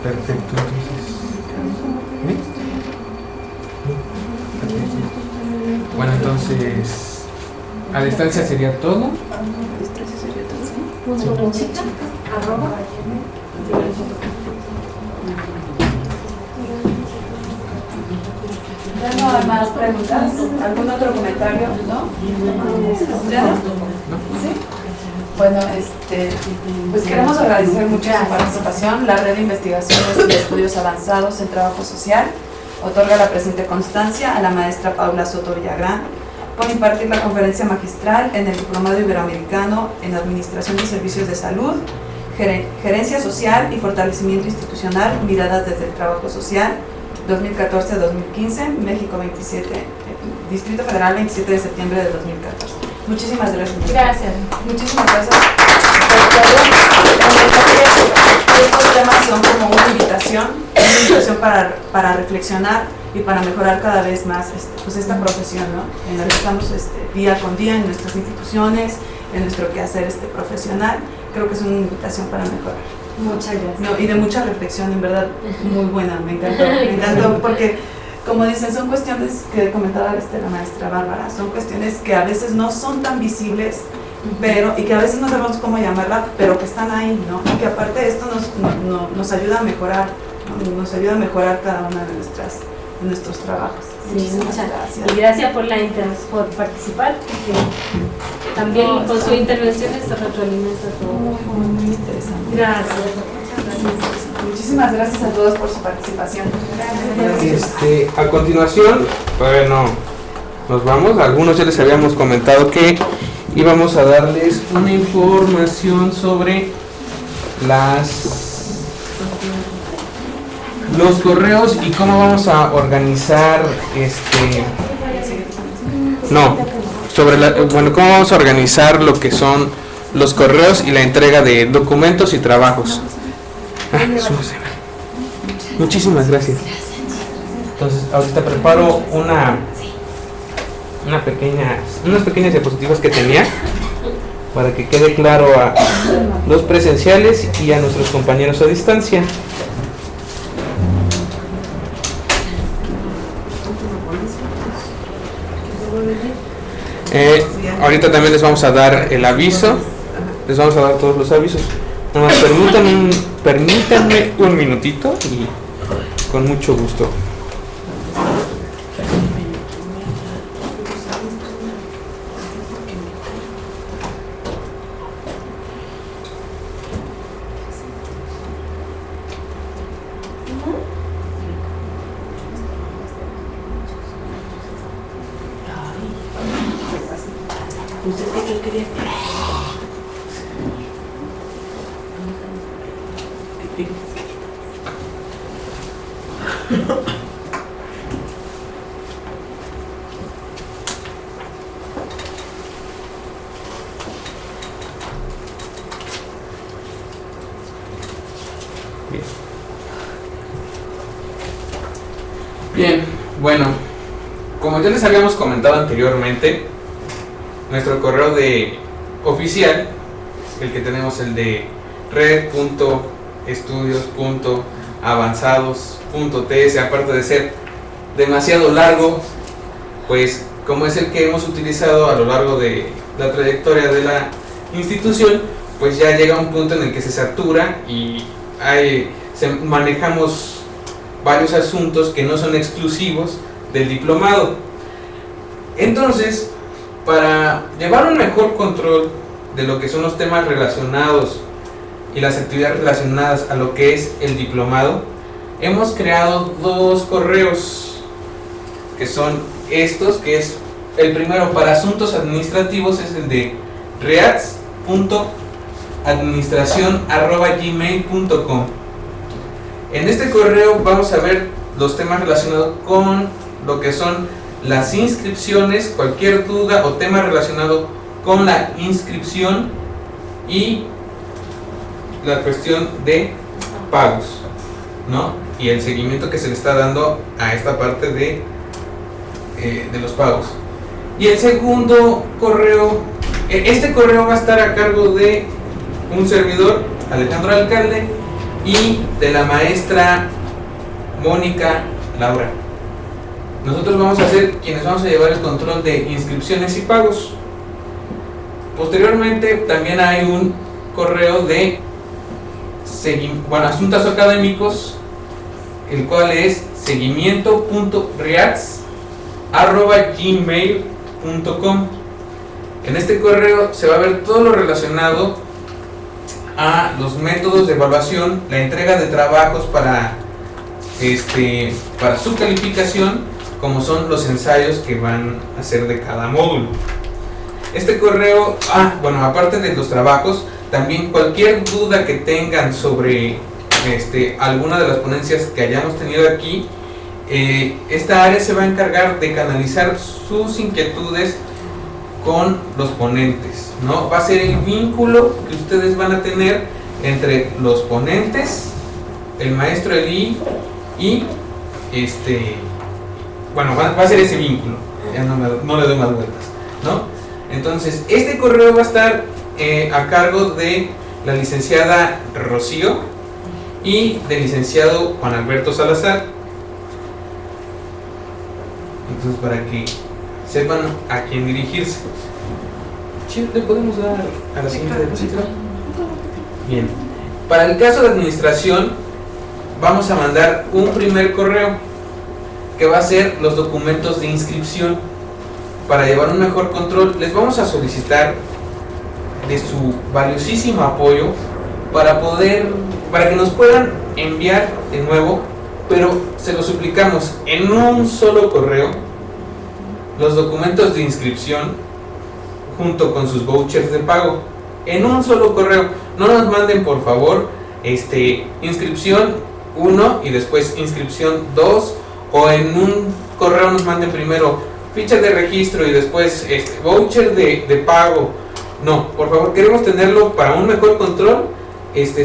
Perfecto, entonces. Bueno, entonces, a distancia sería todo. ¿Ya no hay más preguntas? ¿Algún otro comentario? ¿No? ¿Ya no? ¿Sí? Bueno, pues queremos agradecer mucho su participación. La Red de Investigaciones y Estudios Avanzados en Trabajo Social otorga la presente constancia a la maestra Paula Soto Villagrán por impartir la conferencia magistral en el Diplomado Iberoamericano en Administración de Servicios de Salud, Gerencia Social y Fortalecimiento Institucional, Miradas desde el Trabajo Social, 2014-2015, México 27, Distrito Federal, 27 de septiembre de 2014. Muchísimas gracias. Gracias. Muchísimas gracias. Estos temas son como una invitación para reflexionar y para mejorar cada vez más pues esta profesión, ¿no? En la que estamos día con día en nuestras instituciones, en nuestro quehacer profesional. Creo que es una invitación para mejorar. Muchas gracias. No, y de mucha reflexión, en verdad, muy buena, me encantó porque, como dicen, son cuestiones que comentaba la maestra Bárbara, son cuestiones que a veces no son tan visibles, y que a veces no sabemos cómo llamarla, pero que están ahí, ¿no? Y que aparte esto nos ayuda a mejorar, ¿no? Nos ayuda a mejorar cada una de nuestros trabajos. Sí, muchas gracias. Y gracias por participar, porque también con sus intervenciones se retroalimenta todo. Muy interesante. Gracias. Muchísimas gracias a todos por su participación. Gracias. A continuación, todavía no nos vamos. Algunos ya les habíamos comentado que íbamos a darles una información sobre los correos y cómo vamos a organizar cómo vamos a organizar lo que son los correos y la entrega de documentos y trabajos. Muchísimas gracias. Entonces, ahorita preparo unas pequeñas diapositivas que tenía para que quede claro a los presenciales y a nuestros compañeros a distancia. Ahorita también les vamos a dar el aviso, les vamos a dar todos los avisos. Nada más permítanme un minutito y con mucho gusto. Bien, bueno, como ya les habíamos comentado anteriormente, nuestro correo oficial, el que tenemos, el de red.estudios.avanzados.ts, aparte de ser demasiado largo, pues como es el que hemos utilizado a lo largo de la trayectoria de la institución, pues ya llega un punto en el que se satura y manejamos varios asuntos que no son exclusivos del diplomado. Entonces, para llevar un mejor control de lo que son los temas relacionados y las actividades relacionadas a lo que es el diplomado, hemos creado 2 correos, que son estos, que es el primero para asuntos administrativos, es el de reats.administracion@gmail.com. En este correo vamos a ver los temas relacionados con lo que son las inscripciones, cualquier duda o tema relacionado con la inscripción y la cuestión de pagos, ¿no? Y el seguimiento que se le está dando a esta parte de los pagos. Y el segundo correo, este correo va a estar a cargo de un servidor, Alejandro Alcalde, y de la maestra Mónica Laura. Nosotros vamos a ser quienes vamos a llevar el control de inscripciones y pagos. Posteriormente también hay un correo de asuntos académicos, el cual es seguimiento.reats@gmail.com. En este correo se va a ver todo lo relacionado a los métodos de evaluación, la entrega de trabajos para su calificación, como son los ensayos que van a hacer de cada módulo. Este correo, aparte de los trabajos, también cualquier duda que tengan sobre alguna de las ponencias que hayamos tenido aquí, esta área se va a encargar de canalizar sus inquietudes con los ponentes, ¿no? Va a ser el vínculo que ustedes van a tener entre los ponentes, el maestro Eli y va a ser ese vínculo, ya no le doy más vueltas, ¿no? Entonces, este correo va a estar a cargo de la licenciada Rocío y del licenciado Juan Alberto Salazar. Entonces, para que sepan a quién dirigirse. ¿Le podemos dar a la siguiente diapositiva? Bien. Para el caso de administración, vamos a mandar un primer correo que va a ser los documentos de inscripción. Para llevar un mejor control, les vamos a solicitar de su valiosísimo apoyo para que nos puedan enviar de nuevo, pero se lo suplicamos en un solo correo, los documentos de inscripción junto con sus vouchers de pago, en un solo correo. No nos manden, por favor, inscripción 1 y después inscripción 2, o en un correo nos manden primero ficha de registro y después voucher de pago. No, por favor, queremos tenerlo para un mejor control,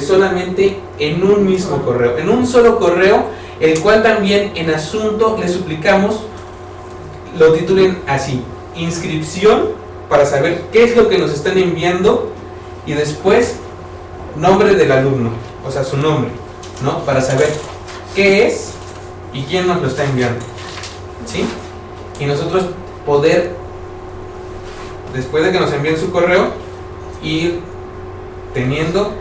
solamente en un mismo correo, en un solo correo, el cual también en asunto les suplicamos lo titulen así: inscripción, para saber qué es lo que nos están enviando, y después nombre del alumno, o sea, su nombre, ¿no? Para saber qué es y quién nos lo está enviando, ¿sí? Y nosotros poder, después de que nos envíen su correo, ir teniendo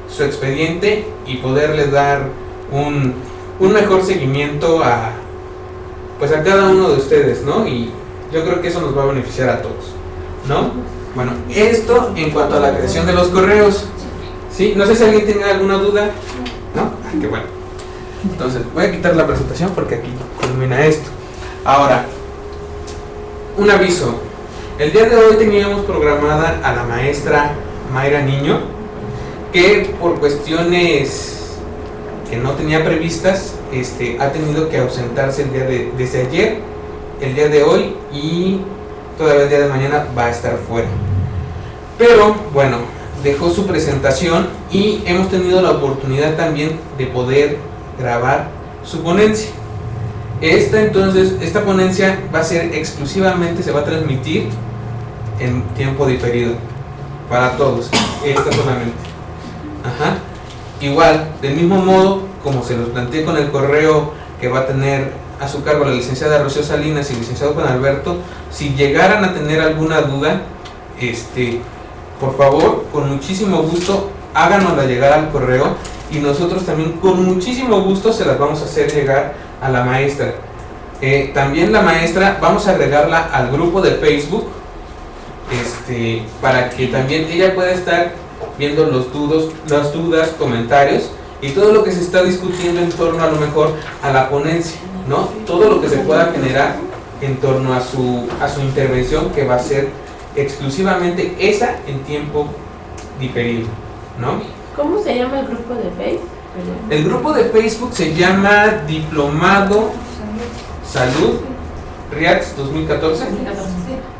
su expediente y poderle dar un mejor seguimiento a cada uno de ustedes, ¿no? Y yo creo que eso nos va a beneficiar a todos, ¿no? Bueno, esto en cuanto a la creación de los correos, ¿sí? No sé si alguien tiene alguna duda, ¿no? Qué bueno. Entonces, voy a quitar la presentación porque aquí culmina esto. Ahora, un aviso. El día de hoy teníamos programada a la maestra Mayra Niño, que por cuestiones que no tenía previstas, ha tenido que ausentarse desde ayer, el día de hoy, y todavía el día de mañana va a estar fuera. Pero bueno, dejó su presentación y hemos tenido la oportunidad también de poder grabar su ponencia. Esta ponencia va a ser exclusivamente, se va a transmitir en tiempo diferido para todos, esta solamente. Igual, del mismo modo como se los planteé con el correo que va a tener a su cargo la licenciada Rocío Salinas y el licenciado Juan Alberto, si llegaran a tener alguna duda, por favor, con muchísimo gusto háganosla llegar al correo, y nosotros también con muchísimo gusto se las vamos a hacer llegar a la maestra. También la maestra vamos a agregarla al grupo de Facebook, para que también ella pueda estar viendo las dudas, comentarios y todo lo que se está discutiendo en torno a lo mejor a la ponencia, ¿no? Todo lo que se pueda generar en torno a su intervención, que va a ser exclusivamente esa en tiempo diferido, ¿no? ¿Cómo se llama el grupo de Facebook? El grupo de Facebook se llama Diplomado Salud RIATS 2014,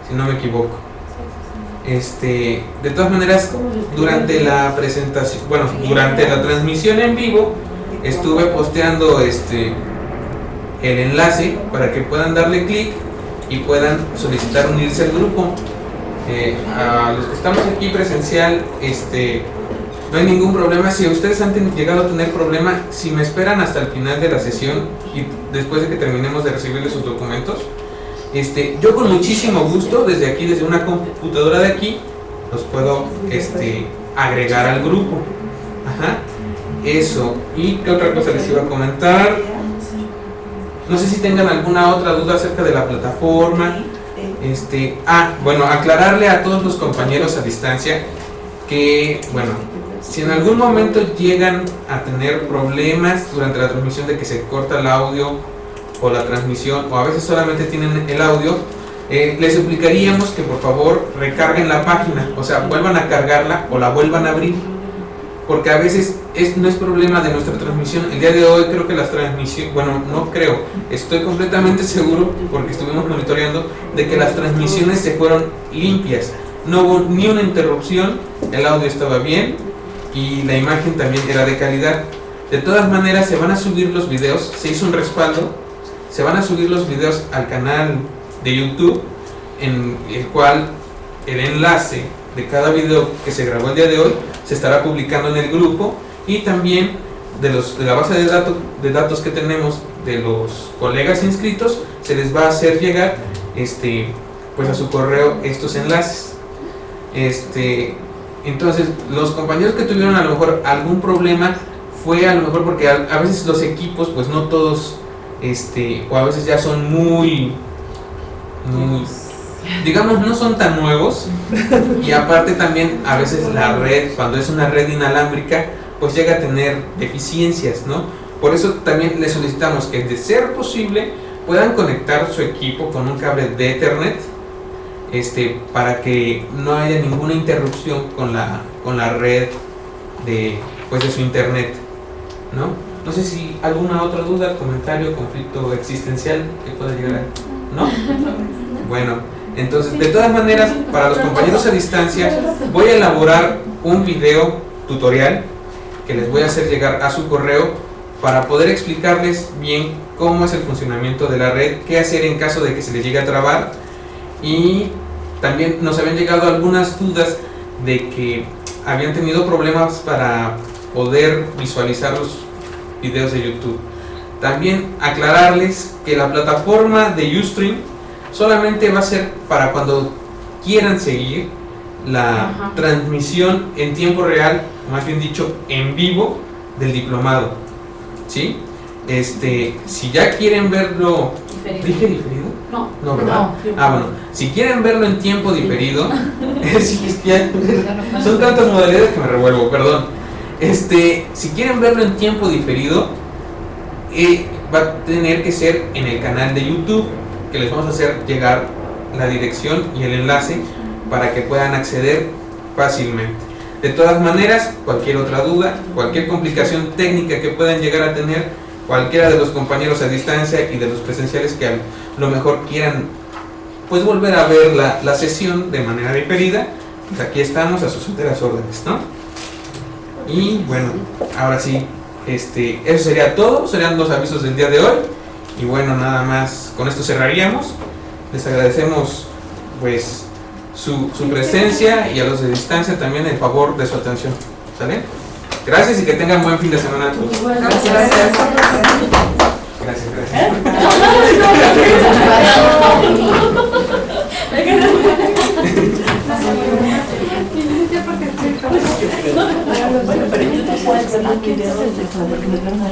si no me equivoco. De todas maneras, durante la presentación, bueno, durante la transmisión en vivo, estuve posteando el enlace para que puedan darle clic y puedan solicitar unirse al grupo. A los que estamos aquí presencial, no hay ningún problema. Si ustedes han llegado a tener problema, si me esperan hasta el final de la sesión y después de que terminemos de recibirles sus documentos, yo con muchísimo gusto, desde aquí, desde una computadora de aquí, los puedo agregar al grupo. Ajá. Eso. ¿Y qué otra cosa les iba a comentar? No sé si tengan alguna otra duda acerca de la plataforma. Bueno, aclararle a todos los compañeros a distancia que, bueno, si en algún momento llegan a tener problemas durante la transmisión de que se corta el audio o la transmisión, o a veces solamente tienen el audio, les suplicaríamos que por favor recarguen la página, o sea, vuelvan a cargarla o la vuelvan a abrir, porque a veces no es problema de nuestra transmisión. El día de hoy creo que las transmisiones, bueno, no creo, estoy completamente seguro, porque estuvimos monitoreando, de que las transmisiones se fueron limpias, no hubo ni una interrupción, el audio estaba bien y la imagen también era de calidad. De todas maneras, se van a subir los videos, se hizo un respaldo, se van a subir los videos al canal de YouTube, en el cual el enlace de cada video que se grabó el día de hoy se estará publicando en el grupo, y también de la base de datos que tenemos de los colegas inscritos, se les va a hacer llegar pues a su correo estos enlaces. Entonces, los compañeros que tuvieron a lo mejor algún problema, fue a lo mejor porque a veces los equipos, pues no todos, o a veces ya son muy, digamos, no son tan nuevos, y aparte también a veces la red, cuando es una red inalámbrica, pues llega a tener deficiencias, ¿no? Por eso también les solicitamos que, de ser posible, puedan conectar su equipo con un cable de Ethernet, para que no haya ninguna interrupción con la red de su internet, ¿no? No sé si alguna otra duda, comentario, conflicto existencial que pueda llegar a... ¿No? Bueno, entonces, de todas maneras, para los compañeros a distancia, voy a elaborar un video tutorial que les voy a hacer llegar a su correo para poder explicarles bien cómo es el funcionamiento de la red, qué hacer en caso de que se les llegue a trabar. Y también nos habían llegado algunas dudas de que habían tenido problemas para poder visualizar los videos de YouTube. También aclararles que la plataforma de Ustream solamente va a ser para cuando quieran seguir la transmisión en tiempo real, más bien dicho, en vivo, del diplomado, ¿sí? Si ya quieren verlo... ¿Dije diferido? No, ¿verdad? Bueno, si quieren verlo en tiempo diferido, son tantas modalidades que me revuelvo, perdón. Si quieren verlo en tiempo diferido, va a tener que ser en el canal de YouTube, que les vamos a hacer llegar la dirección y el enlace para que puedan acceder fácilmente. De todas maneras, cualquier otra duda, cualquier complicación técnica que puedan llegar a tener cualquiera de los compañeros a distancia y de los presenciales que a lo mejor quieran pues volver a ver la sesión de manera diferida, pues aquí estamos a sus enteras órdenes, ¿no? Y bueno, ahora sí, eso sería todo, serían los avisos del día de hoy. Y bueno, nada más, con esto cerraríamos. Les agradecemos pues su presencia, y a los de distancia también el favor de su atención. ¿Sale? Gracias y que tengan buen fin de semana a todos. Gracias.